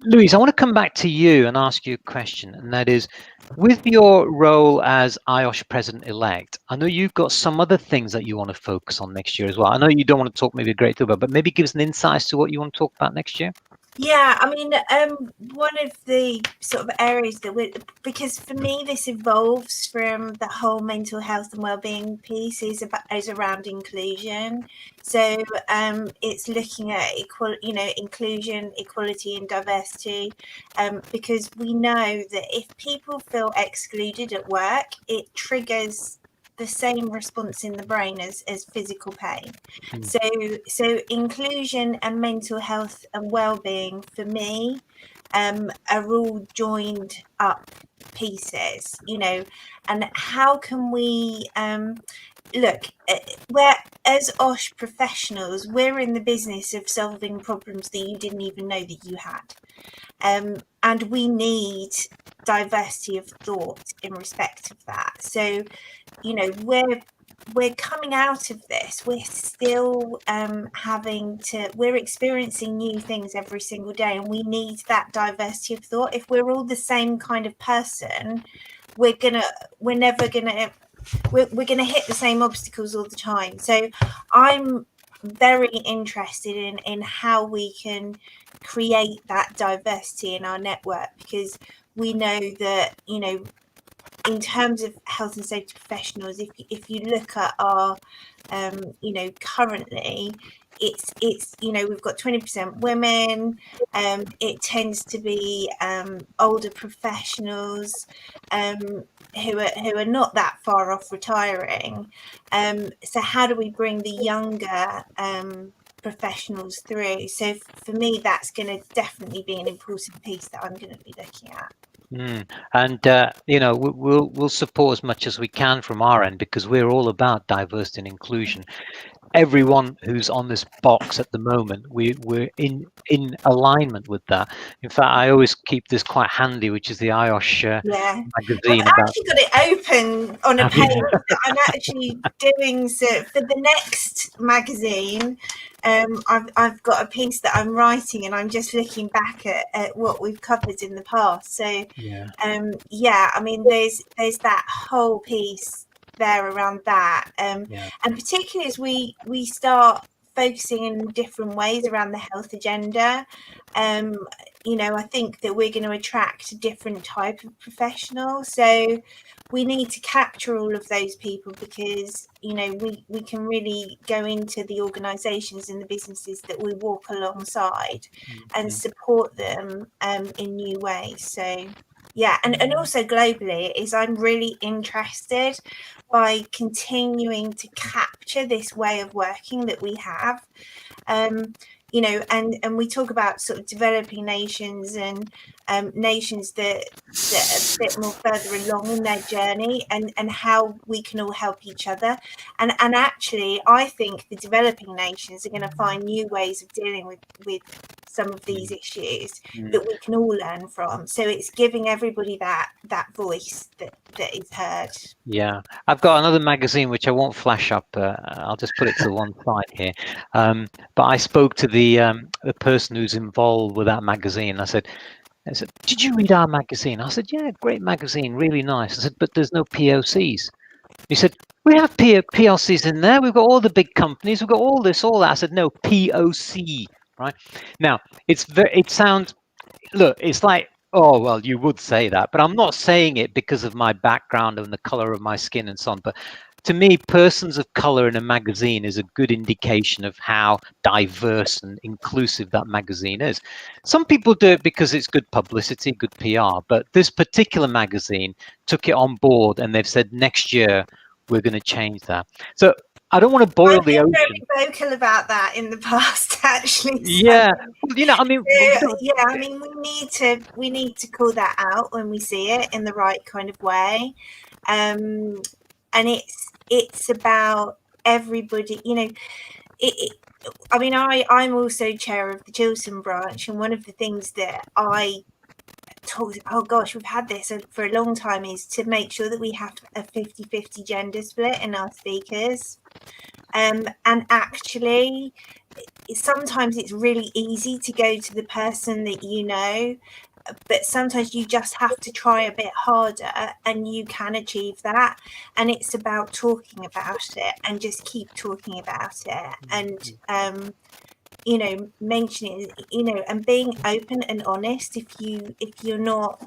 Louise, I want to come back to you and ask you a question, and that is, with your role as IOSH president-elect, I know you've got some other things that you want to focus on next year as well. I know you don't want to talk maybe a great deal about, but maybe give us an insight as to what you want to talk about next year. Yeah, I mean, one of the sort of areas that because for me this evolves from the whole mental health and wellbeing piece is around inclusion. So it's looking at inclusion, equality, and diversity, because we know that if people feel excluded at work, it triggers the same response in the brain as physical pain. So inclusion and mental health and well-being for me are all joined up pieces, and how can we look, where as OSH professionals, we're in the business of solving problems that you didn't even know that you had, and we need diversity of thought in respect of that. So we're coming out of this, we're still we're experiencing new things every single day, and we need that diversity of thought. If we're all the same kind of person, we're gonna hit the same obstacles all the time. So I'm very interested in how we can create that diversity in our network, because we know that in terms of health and safety professionals, if you look at our currently it's we've got 20% women, it tends to be older professionals who are not that far off retiring, so how do we bring the younger professionals through? So for me, that's going to definitely be an important piece that I'm going to be looking at. And we'll support as much as we can from our end, because we're all about diversity and inclusion. Everyone who's on this box at the moment, we're in alignment with that. In fact, I always keep this quite handy, which is the IOSH magazine. I've actually got it open on a page that I'm actually doing. So for the next magazine, I've got a piece that I'm writing, and I'm just looking back at what we've covered in the past. So yeah, I mean, there's that whole piece there around that, and particularly as we start focusing in different ways around the health agenda, you know, I think that we're going to attract a different type of professional. So we need to capture all of those people, because, you know, we can really go into the organisations and the businesses that we walk alongside and support them in new ways. So yeah, and also globally is I'm really interested by continuing to capture this way of working that we have. You know, and we talk about sort of developing nations and nations that are a bit more further along in their journey, and how we can all help each other. And actually, I think the developing nations are going to find new ways of dealing with some of these issues that we can all learn from. So it's giving everybody that voice that is heard. Yeah, I've got another magazine which I won't flash up. I'll just put it to one side here. But I spoke to the person who's involved with that magazine. I said, "Did you read our magazine?" I said, "Yeah, great magazine, really nice." I said, "But there's no POCs." He said, "We have PLCs in there. We've got all the big companies. We've got all this, all that." I said, "No, POC, right?" Now, it sounds, look, it's like, oh, well, you would say that, but I'm not saying it because of my background and the color of my skin and so on. But to me, persons of color in a magazine is a good indication of how diverse and inclusive that magazine is. Some people do it because it's good publicity, good PR, but this particular magazine took it on board, and they've said next year we're going to change that. So I don't want to boil the ocean. I've been very vocal about that in the past, actually. Yeah, you know, I mean, yeah, I mean, we need to call that out when we see it in the right kind of way, and it's about everybody. You know, I mean, I'm also chair of the Chiltern branch, and one of the things that I talked, oh gosh, we've had this for a long time, is to make sure that we have a 50-50 gender split in our speakers. And actually, sometimes it's really easy to go to the person that you know, but sometimes you just have to try a bit harder, and you can achieve that. And it's about talking about it, and just keep talking about it, and you know, mentioning it, you know, and being open and honest if you're not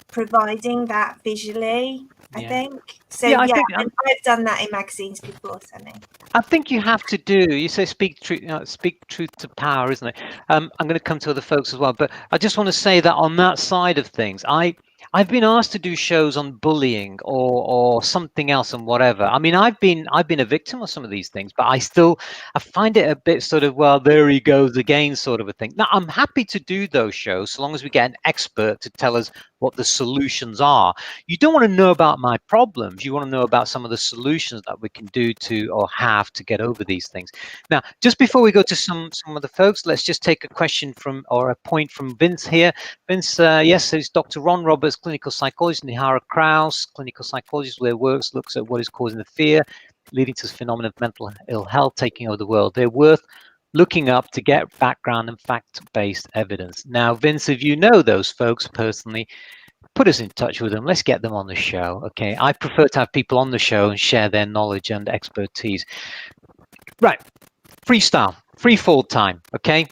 providing that visually. I think so. Yeah, and I've done that in magazines before, Sunny. I think you have to do. You say speak truth to power, isn't it? I'm going to come to other folks as well, but I just want to say that on that side of things, I've been asked to do shows on bullying or something else and whatever. I mean, I've been a victim of some of these things, but I find it a bit sort of, well, there he goes again, sort of a thing. Now, I'm happy to do those shows so long as we get an expert to tell us what the solutions are. You don't want to know about my problems. You want to know about some of the solutions that we can do to or have to get over these things. Now, just before we go to some of the folks, let's just take a question from, or a point from Vince here. Vince, yes, it's Dr. Ron Roberts, clinical psychologist, and Nihara Kraus, clinical psychologist, where works looks at what is causing the fear, leading to the phenomenon of mental ill health taking over the world. They're worth looking up to get background and fact-based evidence. Now, Vince, if you know those folks personally, put us in touch with them. Let's get them on the show. Okay, I prefer to have people on the show and share their knowledge and expertise. Right, freestyle, free fall time. Okay,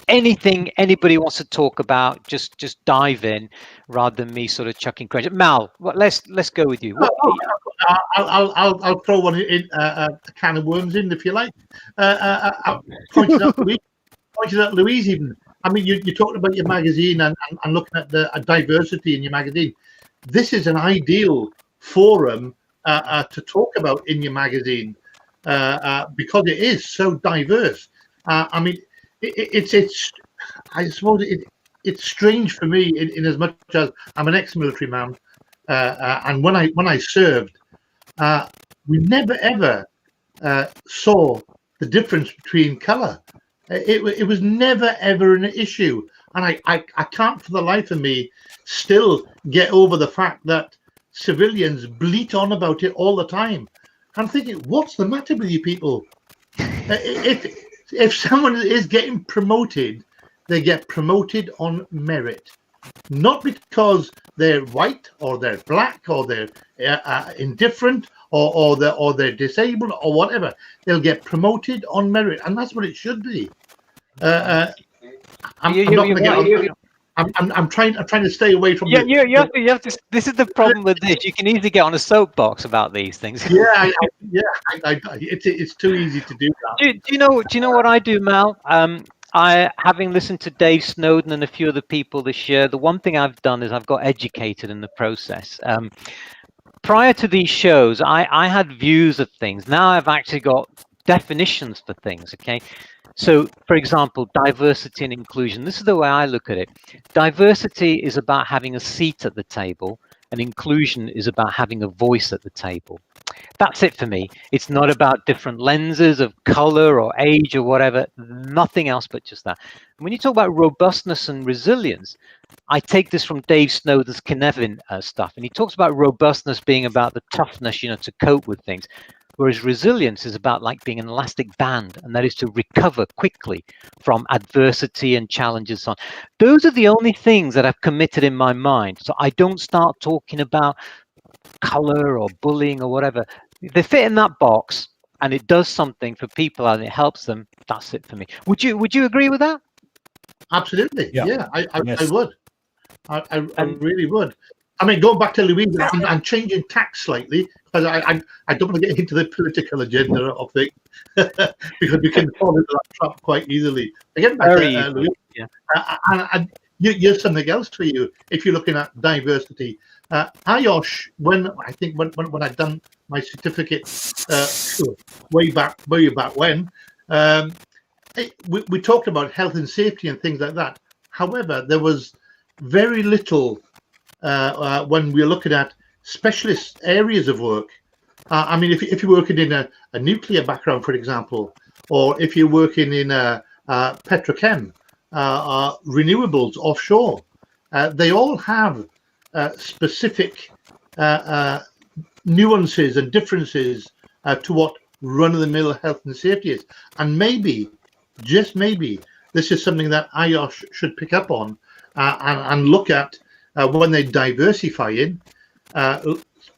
anything anybody wants to talk about, just dive in rather than me sort of chucking questions. Mal, let's go with you. I'll throw one in, a can of worms in, if you like. I pointed out Louise even. I mean, you talked about your magazine and looking at the diversity in your magazine. This is an ideal forum to talk about in your magazine because it is so diverse. I mean, I suppose it's strange for me in as much as I'm an ex-military man, and when I served, we never ever saw the difference between colour. It was never ever an issue, and I can't for the life of me still get over the fact that civilians bleat on about it all the time. I'm thinking, what's the matter with you people? if someone is getting promoted, they get promoted on merit, not because they're white or they're black or they're indifferent or they're disabled or whatever. They'll get promoted on merit, and that's what it should be. I'm not going to get on. I'm trying to stay away from. You have to. This is the problem with this. You can easily get on a soapbox about these things. It's too easy to do that. Do you know what I do, Mal? Having listened to Dave Snowden and a few other people this year, the one thing I've done is I've got educated in the process. Prior to these shows, I had views of things. Now I've actually got definitions for things. Okay. So, for example, diversity and inclusion. This is the way I look at it. Diversity is about having a seat at the table, and inclusion is about having a voice at the table. That's it for me. It's not about different lenses of color or age or whatever, nothing else but just that. When you talk about robustness and resilience, I take this from Dave Snowden's Kinevin stuff, and he talks about robustness being about the toughness, to cope with things. Whereas resilience is about like being an elastic band, and that is to recover quickly from adversity and challenges. So on. Those are the only things that I've committed in my mind. So I don't start talking about color or bullying or whatever. If they fit in that box and it does something for people and it helps them, that's it for me. Would you agree with that? Absolutely. Yeah, I Yes. would. I really would. I mean, going back to Louise, I'm changing tack slightly because I don't want to get into the political agenda of things because we can fall into that trap quite easily. Again, back to Louise, and here's something else for you if you're looking at diversity. IOSH, when I'd done my certificate way back when, we talked about health and safety and things like that. However, there was very little when we're looking at specialist areas of work. I mean, if you're working in a nuclear background, for example, or if you're working in petrochem, renewables, offshore, they all have specific nuances and differences to what run-of-the-mill health and safety is. And maybe, just maybe, this is something that IOSH should pick up on and look at when they diversify in,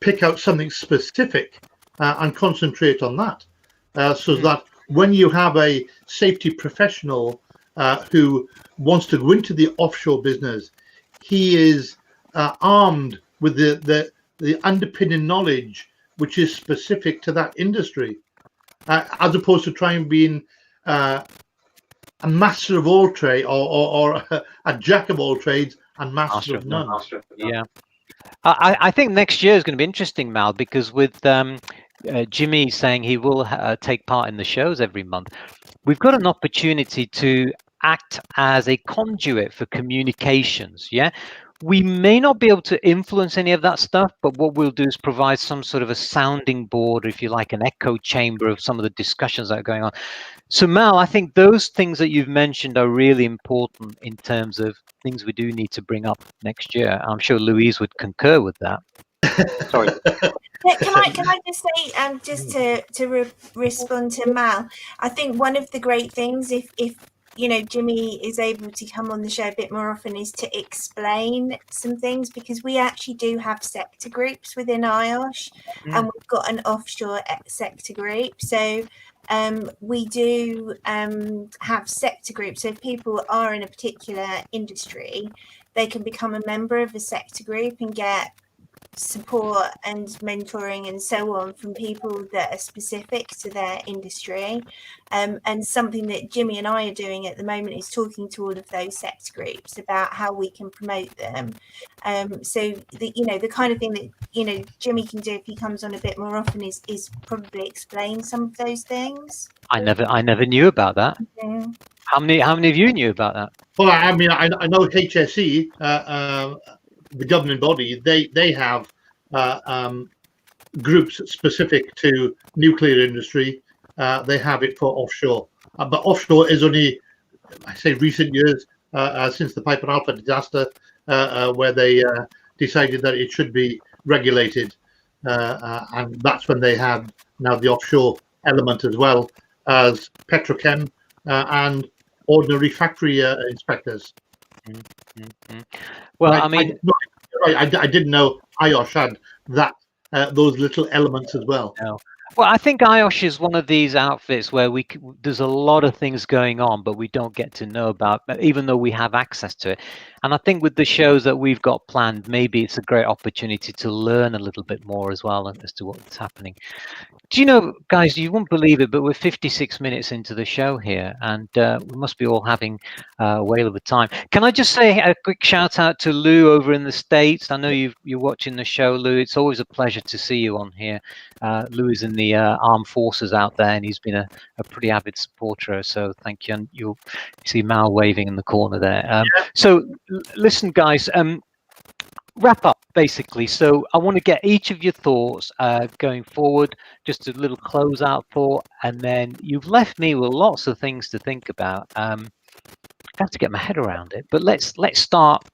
pick out something specific and concentrate on that. So that when you have a safety professional who wants to go into the offshore business, he is armed with the underpinning knowledge which is specific to that industry, as opposed to trying being a master of all trade or a jack of all trades and master of none. Yeah, I think next year is going to be interesting, Mal, because with Jimmy saying he will take part in the shows every month, we've got an opportunity to act as a conduit for communications. Yeah, we may not be able to influence any of that stuff, but what we'll do is provide some sort of a sounding board, if you like, an echo chamber of some of the discussions that are going on. So Mal, I think those things that you've mentioned are really important in terms of things we do need to bring up next year. I'm sure Louise would concur with that. Sorry. Can I just say, just to respond to Mal, I think one of the great things, if Jimmy is able to come on the show a bit more often, is to explain some things, because we actually do have sector groups within IOSH, and we've got an offshore sector group. So we do have sector groups. So if people are in a particular industry, they can become a member of a sector group and get support and mentoring and so on from people that are specific to their industry. And something that Jimmy and I are doing at the moment is talking to all of those sector groups about how we can promote them. So the kind of thing that Jimmy can do if he comes on a bit more often is probably explain some of those things. I never knew about that. Yeah. How many of you knew about that? Well, I mean, I know HSE, the governing body, they have groups specific to nuclear industry. They have it for offshore, but offshore is only, I say, recent years since the Piper Alpha disaster, where they decided that it should be regulated, and that's when they have now the offshore element as well as petrochem, and ordinary factory inspectors. Well, And I mean, I didn't know IOSH had that those little elements as well. no. Well, I think IOSH is one of these outfits where there's a lot of things going on, but we don't get to know about, even though we have access to it. And I think with the shows that we've got planned, maybe it's a great opportunity to learn a little bit more as well as to what's happening. Do you know, guys, you won't believe it, but we're 56 minutes into the show here, and we must be all having a whale of a time. Can I just say a quick shout out to Lou over in the States? I know you're watching the show, Lou. It's always a pleasure to see you on here. Lou is in the armed forces out there, and he's been a pretty avid supporter, so thank you. And you see Mal waving in the corner there. So listen, guys, wrap up basically. So I want to get each of your thoughts going forward, just a little closeout thought, and then you've left me with lots of things to think about. I have to get my head around it, but let's start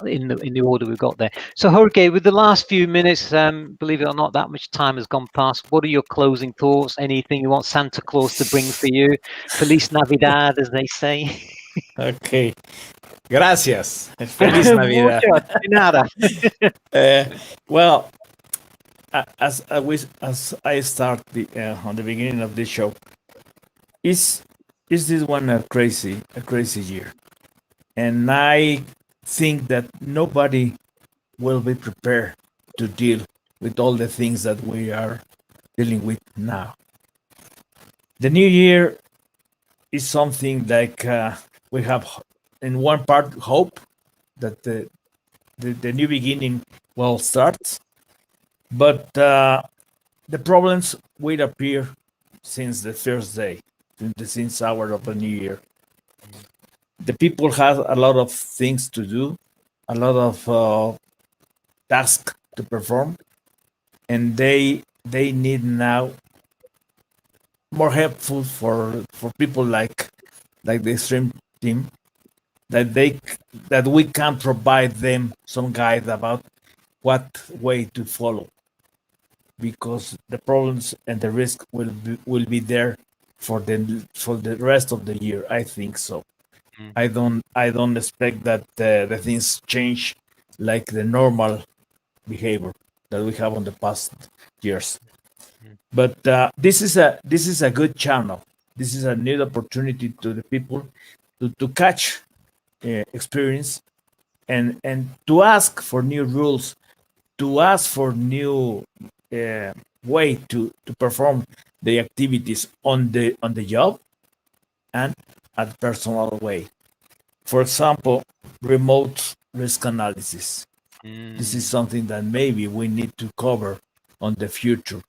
in the order we've got there. So Jorge, with the last few minutes, believe it or not, that much time has gone past. What are your closing thoughts? Anything you want Santa Claus to bring for you? Feliz Navidad, as they say. Okay. Gracias. Feliz Navidad. Well, as I start on the beginning of this show, is this one a crazy year? And I think that nobody will be prepared to deal with all the things that we are dealing with now. The new year is something like we have, in one part, hope that the new beginning will start, but the problems will appear since the first day, since hour of the new year. The people have a lot of things to do, a lot of tasks to perform, and they need now more helpful for people like the stream team, that we can provide them some guide about what way to follow, because the problems and the risk will be there for the rest of the year. I think so. I don't expect that the things change like the normal behavior that we have on the past years. But this is a good channel. This is a new opportunity to the people to catch experience and to ask for new rules, to ask for new way to perform the activities on the job and at personal way. For example, remote risk analysis. This is something that maybe we need to cover on the future.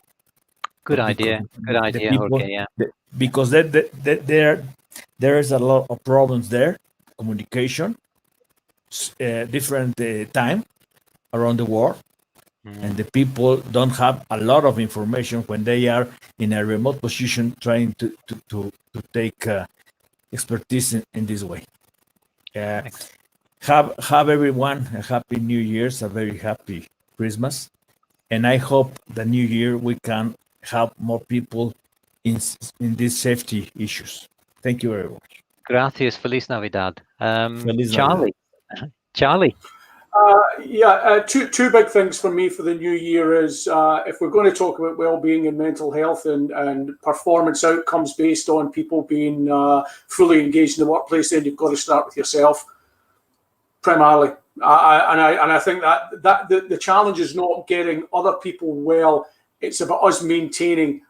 Good idea, people, okay, yeah. Because there is a lot of problems there, communication, different time around the world, and the people don't have a lot of information when they are in a remote position trying to take expertise in this way. Have everyone a happy New Year's, a very happy Christmas, and I hope the new year we can help more people in these safety issues. Thank you very much. Gracias, Feliz Navidad. Feliz Charlie. Navidad. Charlie. Two big things for me for the new year is if we're going to talk about well-being and mental health and performance outcomes based on people being fully engaged in the workplace, then you've got to start with yourself primarily. And I think that the challenge is not getting other people well. It's about us maintaining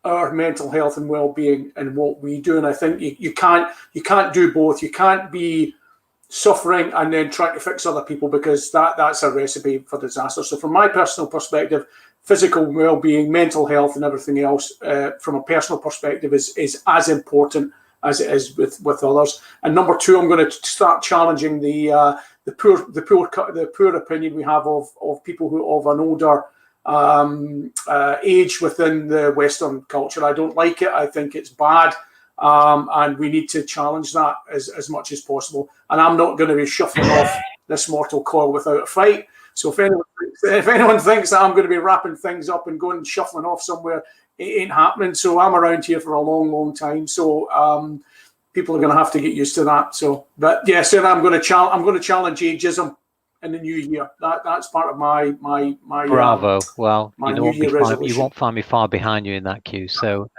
our mental health and well-being and what we do. And I think you can't do both. You can't be suffering and then trying to fix other people, because that's a recipe for disaster. So from my personal perspective, physical well-being, mental health and everything else from a personal perspective is as important as it is with others. And number two, I'm going to start challenging the poor opinion we have of people who of an older age within the Western culture. I don't like it. I think it's bad. And we need to challenge that as much as possible. And I'm not going to be shuffling off this mortal coil without a fight. So if anyone thinks that I'm going to be wrapping things up and going shuffling off somewhere, it ain't happening. So I'm around here for a long, long time. So people are going to have to get used to that. So, but yeah, Sarah, I'm going to challenge ageism in the new year. That's part of my Bravo. Well, my you New Year resolution. you won't find me far behind you in that queue. So,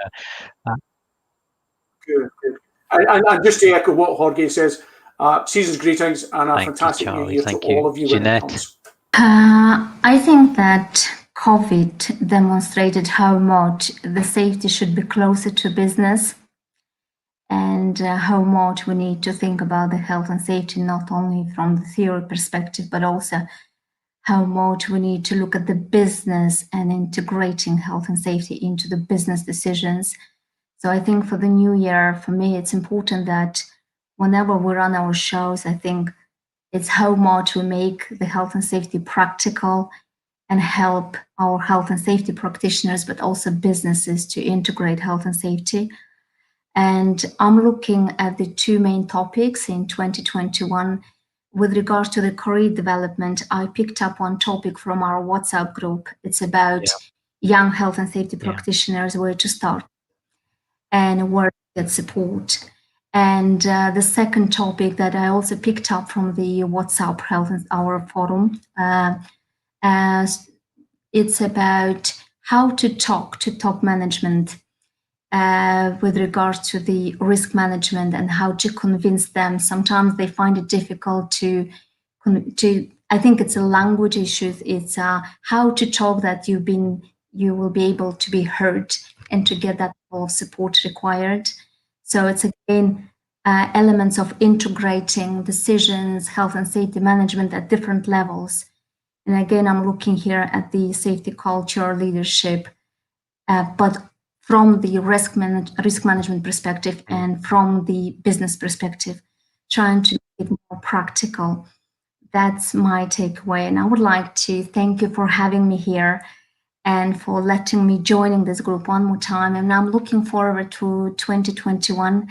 Good. And just to echo what Jorge says, season's greetings and a fantastic new year to all of you when it comes. I think that COVID demonstrated how much the safety should be closer to business, and how much we need to think about the health and safety, not only from the theory perspective, but also how much we need to look at the business and integrating health and safety into the business decisions. So I think for the new year, for me, it's important that whenever we run our shows, I think it's how much we make the health and safety practical and help our health and safety practitioners, but also businesses to integrate health and safety. And I'm looking at the two main topics in 2021. With regards to the career development, I picked up one topic from our WhatsApp group. It's about young health and safety practitioners, where to start and where to get support. And the second topic that I also picked up from the WhatsApp Health and our forum, it's about how to talk to top management with regards to the risk management and how to convince them. Sometimes they find it difficult to I think it's a language issue. It's how to talk that you will be able to be heard and to get that level of support required. So it's again elements of integrating decisions, health and safety management at different levels. And again, I'm looking here at the safety culture, leadership, but from the risk management perspective and from the business perspective, trying to make it more practical. That's my takeaway. And I would like to thank you for having me here and for letting me join this group one more time. And I'm looking forward to 2021.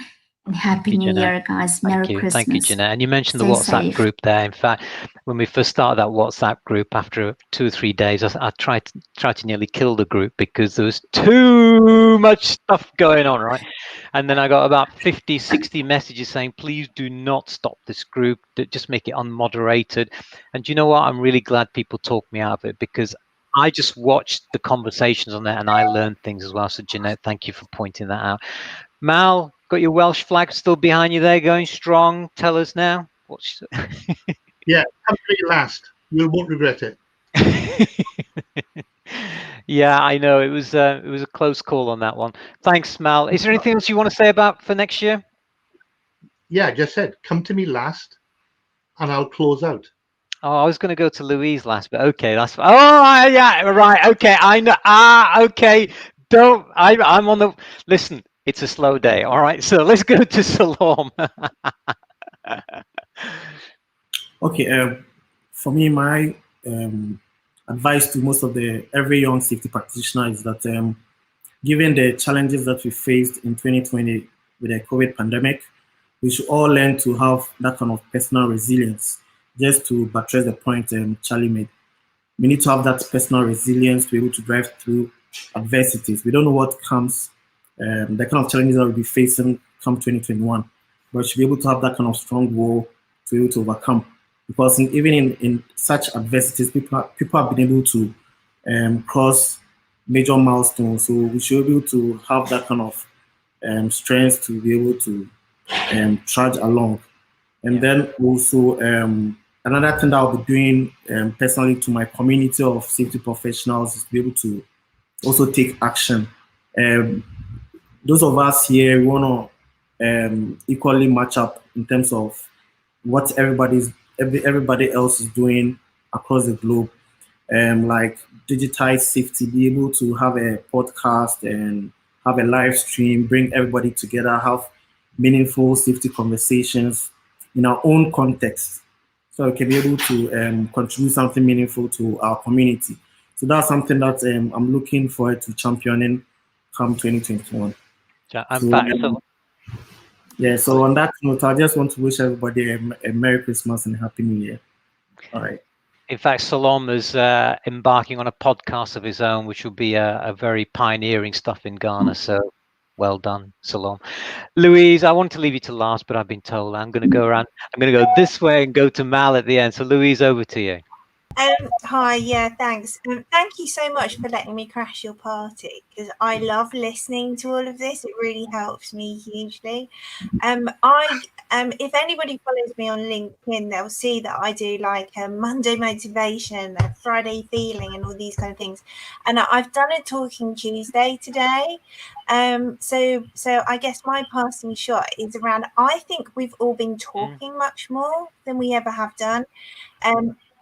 And Happy New Year, guys. Merry Christmas. Thank you, Jeanette. And you mentioned the WhatsApp group there. In fact, when we first started that WhatsApp group, after 2 or 3 days, I tried to nearly kill the group because there was too much stuff going on, right? And then I got about 50, 60 messages saying, please do not stop this group, just make it unmoderated. And you know what? I'm really glad people talked me out of it, because I just watched the conversations on there and I learned things as well. So Jeanette, thank you for pointing that out. Mal, got your Welsh flag still behind you there, going strong. Tell us now. Yeah, come to me last. You won't regret it. Yeah, I know it was a close call on that one. Thanks, Mal. Is there anything else you want to say about for next year? Yeah, I just said come to me last, and I'll close out. Oh, I was going to go to Louise last, but okay, that's fine. Oh, yeah, right. Okay, I know. Okay. Don't. I'm on the. Listen, it's a slow day. All right, so let's go to Salom. Okay. For me, my advice to most of every young safety practitioner is that given the challenges that we faced in 2020 with the COVID pandemic, we should all learn to have that kind of personal resilience. Just to buttress the point Charlie made, we need to have that personal resilience to be able to drive through adversities. We don't know what comes, the kind of challenges that we'll be facing come 2021, but we should be able to have that kind of strong will to be able to overcome. Because even in such adversities, people have been able to cross major milestones. So we should be able to have that kind of strength to be able to trudge along. And then also another thing that I'll be doing personally to my community of safety professionals is to be able to also take action. Those of us here, we want to equally match up in terms of what everybody else is doing across the globe. Like digitize safety, be able to have a podcast and have a live stream, bring everybody together, have meaningful safety conversations in our own context, so we can be able to contribute something meaningful to our community. So that's something that I'm looking forward to championing come 2021. So on that note, I just want to wish everybody a Merry Christmas and a Happy New Year. All right. In fact, Salom is embarking on a podcast of his own, which will be a very pioneering stuff in Ghana. So Well done, Salon. Louise, I want to leave you to last, but I've been told I'm going to go around. I'm going to go this way and go to Mal at the end. So, Louise, over to you. Hi, yeah, thanks. Thank you so much for letting me crash your party, because I love listening to all of this. It really helps me hugely. If anybody follows me on LinkedIn, they'll see that I do like a Monday motivation, a Friday feeling, and all these kind of things. And I've done a Talking Tuesday today. So I guess my passing shot is around. I think we've all been talking much more than we ever have done.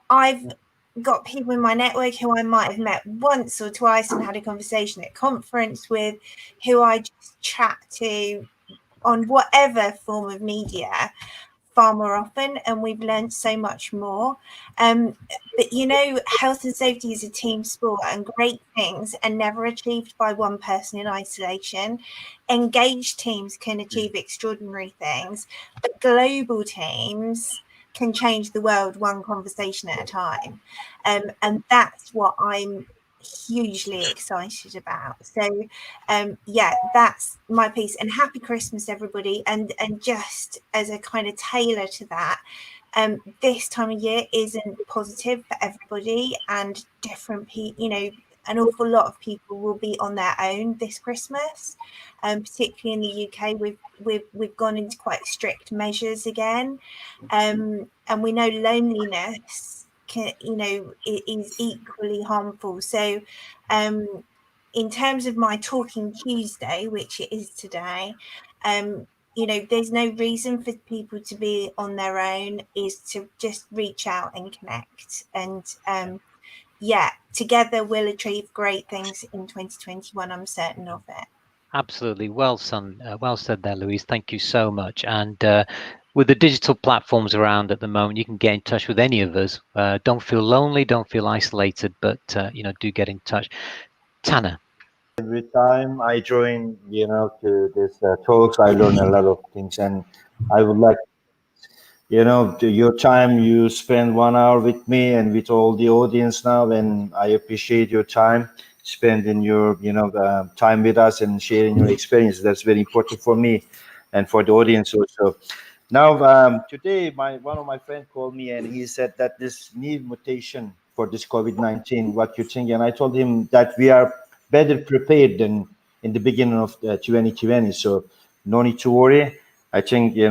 I've got people in my network who I might have met once or twice and had a conversation at conference with, who I just chat to on whatever form of media far more often, and we've learned so much more. But you know, health and safety is a team sport, and great things are never achieved by one person in isolation. Engaged teams can achieve extraordinary things, but global teams can change the world one conversation at a time. And that's what I'm hugely excited about. So yeah, that's my piece. And happy Christmas, everybody. And just as a kind of tailor to that, this time of year isn't positive for everybody, and different people, you know, an awful lot of people will be on their own this Christmas. Particularly in the UK, we've gone into quite strict measures again, and we know loneliness can, you know, is equally harmful. So in terms of my Talking Tuesday, which it is today, you know, there's no reason for people to be on their own, is to just reach out and connect. And yeah, together we'll achieve great things in 2021. I'm certain of it. Absolutely. Well said there, Louise. Thank you so much. And with the digital platforms around at the moment, you can get in touch with any of us. Don't feel lonely, don't feel isolated, but you know, do get in touch. Tanner. Every time I join, to this talks, I learn a lot of things, and I would like, to your time you spend 1 hour with me and with all the audience now, and I appreciate your time spending your, time with us and sharing your experience. That's very important for me and for the audience also. Now, today, one of my friends called me and he said that this new mutation for this COVID-19, what you think? And I told him that we are better prepared than in the beginning of 2020. So no need to worry. I think, we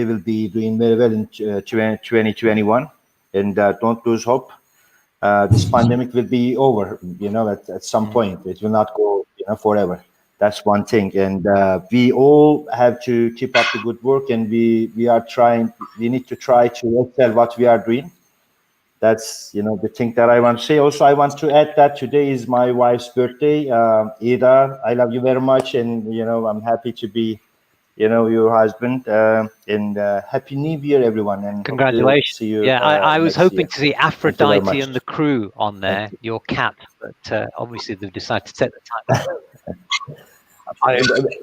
will be doing very well in 2021, and don't lose hope. This pandemic will be over, at some point. It will not go, forever. That's one thing. And we all have to keep up the good work, and we need to try to excel what we are doing. That's, the thing that I want to say. Also, I want to add that today is my wife's birthday. Ida, I love you very much. And, I'm happy to be, your husband. And Happy New Year, everyone. And Congratulations. See you, yeah, I was hoping year. to see Aphrodite and the crew on there, your cat, but obviously they've decided to set the time.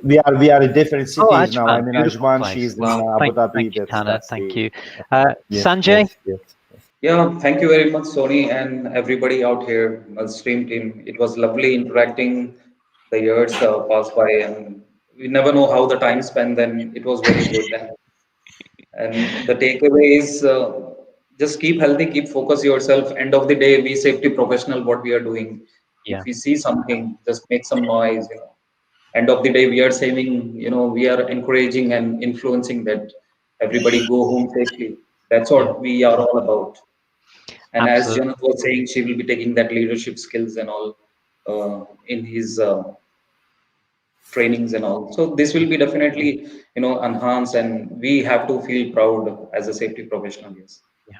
We are in different cities now. I'm in Beautiful Ajman. She's in well, Abu Dhabi. Thank you, Tanner. Thank you. Yes, Sanjay? yes. Yeah, thank you very much, Sony, and everybody out here, the stream team. It was lovely interacting. The years passed by, and we never know how the time spent. Then it was very good. And the takeaway is just keep healthy, keep focus yourself. End of the day, be safety professional. What we are doing. Yeah. If we see something, just make some noise. End of the day, we are saving. We are encouraging and influencing that everybody go home safely. That's what we are all about. And as Jonathan was saying, she will be taking that leadership skills and all in his trainings and all. So this will be definitely, enhanced, and we have to feel proud as a safety professional. Yes. Yeah.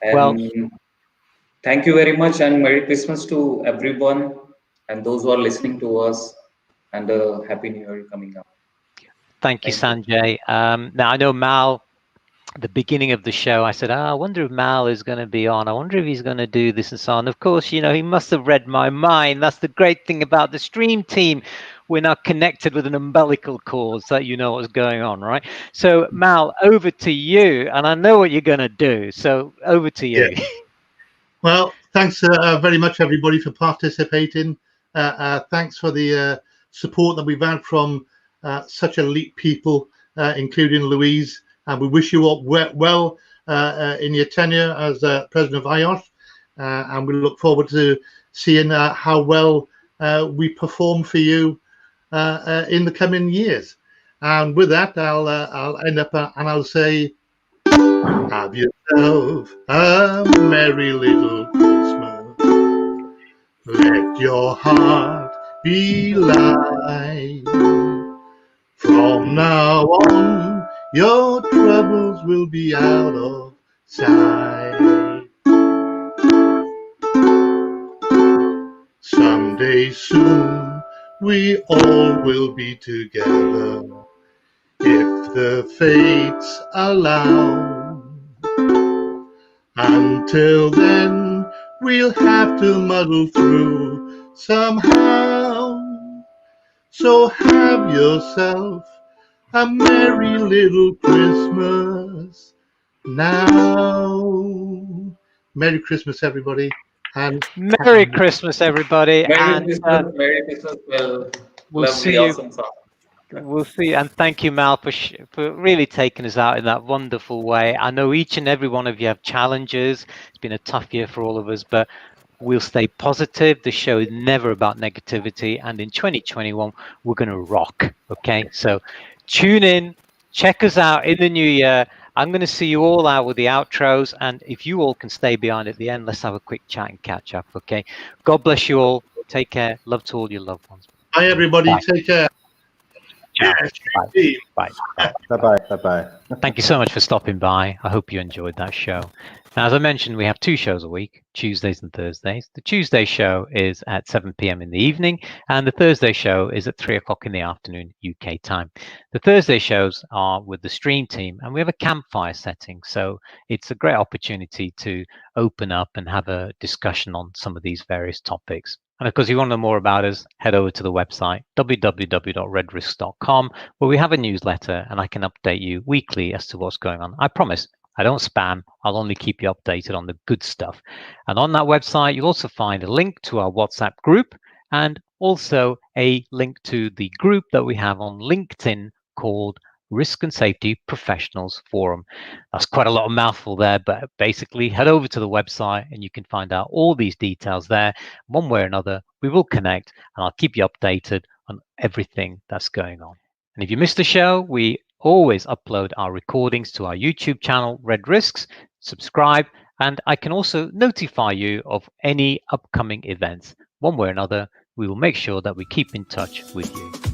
And thank you very much, and Merry Christmas to everyone and those who are listening to us, and Happy New Year coming up. Thank you, Sanjay. Now I know Mal. The beginning of the show, I said, I wonder if Mal is going to be on. I wonder if he's going to do this and so on. Of course, he must have read my mind. That's the great thing about the stream team. We're now connected with an umbilical cord so that you know what's going on, right? So, Mal, over to you. And I know what you're going to do. So, over to you. Yeah. Well, thanks very much, everybody, for participating. Thanks for the support that we've had from such elite people, including Louise. And we wish you all well in your tenure as president of IOSH. And we look forward to seeing how well we perform for you in the coming years. And with that, I'll end up and I'll say, have yourself a merry little Christmas. Let your heart be light. From now on, your troubles will be out of sight. Someday soon, we all will be together, if the fates allow. Until then, we'll have to muddle through somehow. So have yourself a merry little Christmas now. Merry Christmas, everybody. And Merry Christmas, everybody. Merry Christmas. Merry Christmas. Well, we'll lovely, see you. awesome song. We'll see. And thank you, Mal, for really taking us out in that wonderful way. I know each and every one of you have challenges. It's been a tough year for all of us, but we'll stay positive. The show is never about negativity. And in 2021, we're going to rock. Okay. So tune in, check us out in the new year. I'm going to see you all out with the outros. And if you all can stay behind at the end, let's have a quick chat and catch up. Okay. God bless you all. Take care. Love to all your loved ones. Bye, everybody. Bye. Take care. Yes, bye. Bye-bye. Bye-bye. Thank you so much for stopping by. I hope you enjoyed that show. Now, as I mentioned, we have 2 shows a week, Tuesdays and Thursdays. The Tuesday show is at 7 p.m. in the evening, and the Thursday show is at 3 o'clock in the afternoon, UK time. The Thursday shows are with the stream team, and we have a campfire setting, so it's a great opportunity to open up and have a discussion on some of these various topics. And of course, if you want to know more about us, head over to the website, www.redrisks.com, where we have a newsletter and I can update you weekly as to what's going on. I promise I don't spam. I'll only keep you updated on the good stuff. And on that website, you'll also find a link to our WhatsApp group and also a link to the group that we have on LinkedIn called Risk and Safety Professionals Forum. That's quite a lot of mouthful there, but basically head over to the website and you can find out all these details there. One way or another, we will connect and I'll keep you updated on everything that's going on. And if you missed the show, we always upload our recordings to our YouTube channel, RedRisks. Subscribe, and I can also notify you of any upcoming events. One way or another, we will make sure that we keep in touch with you.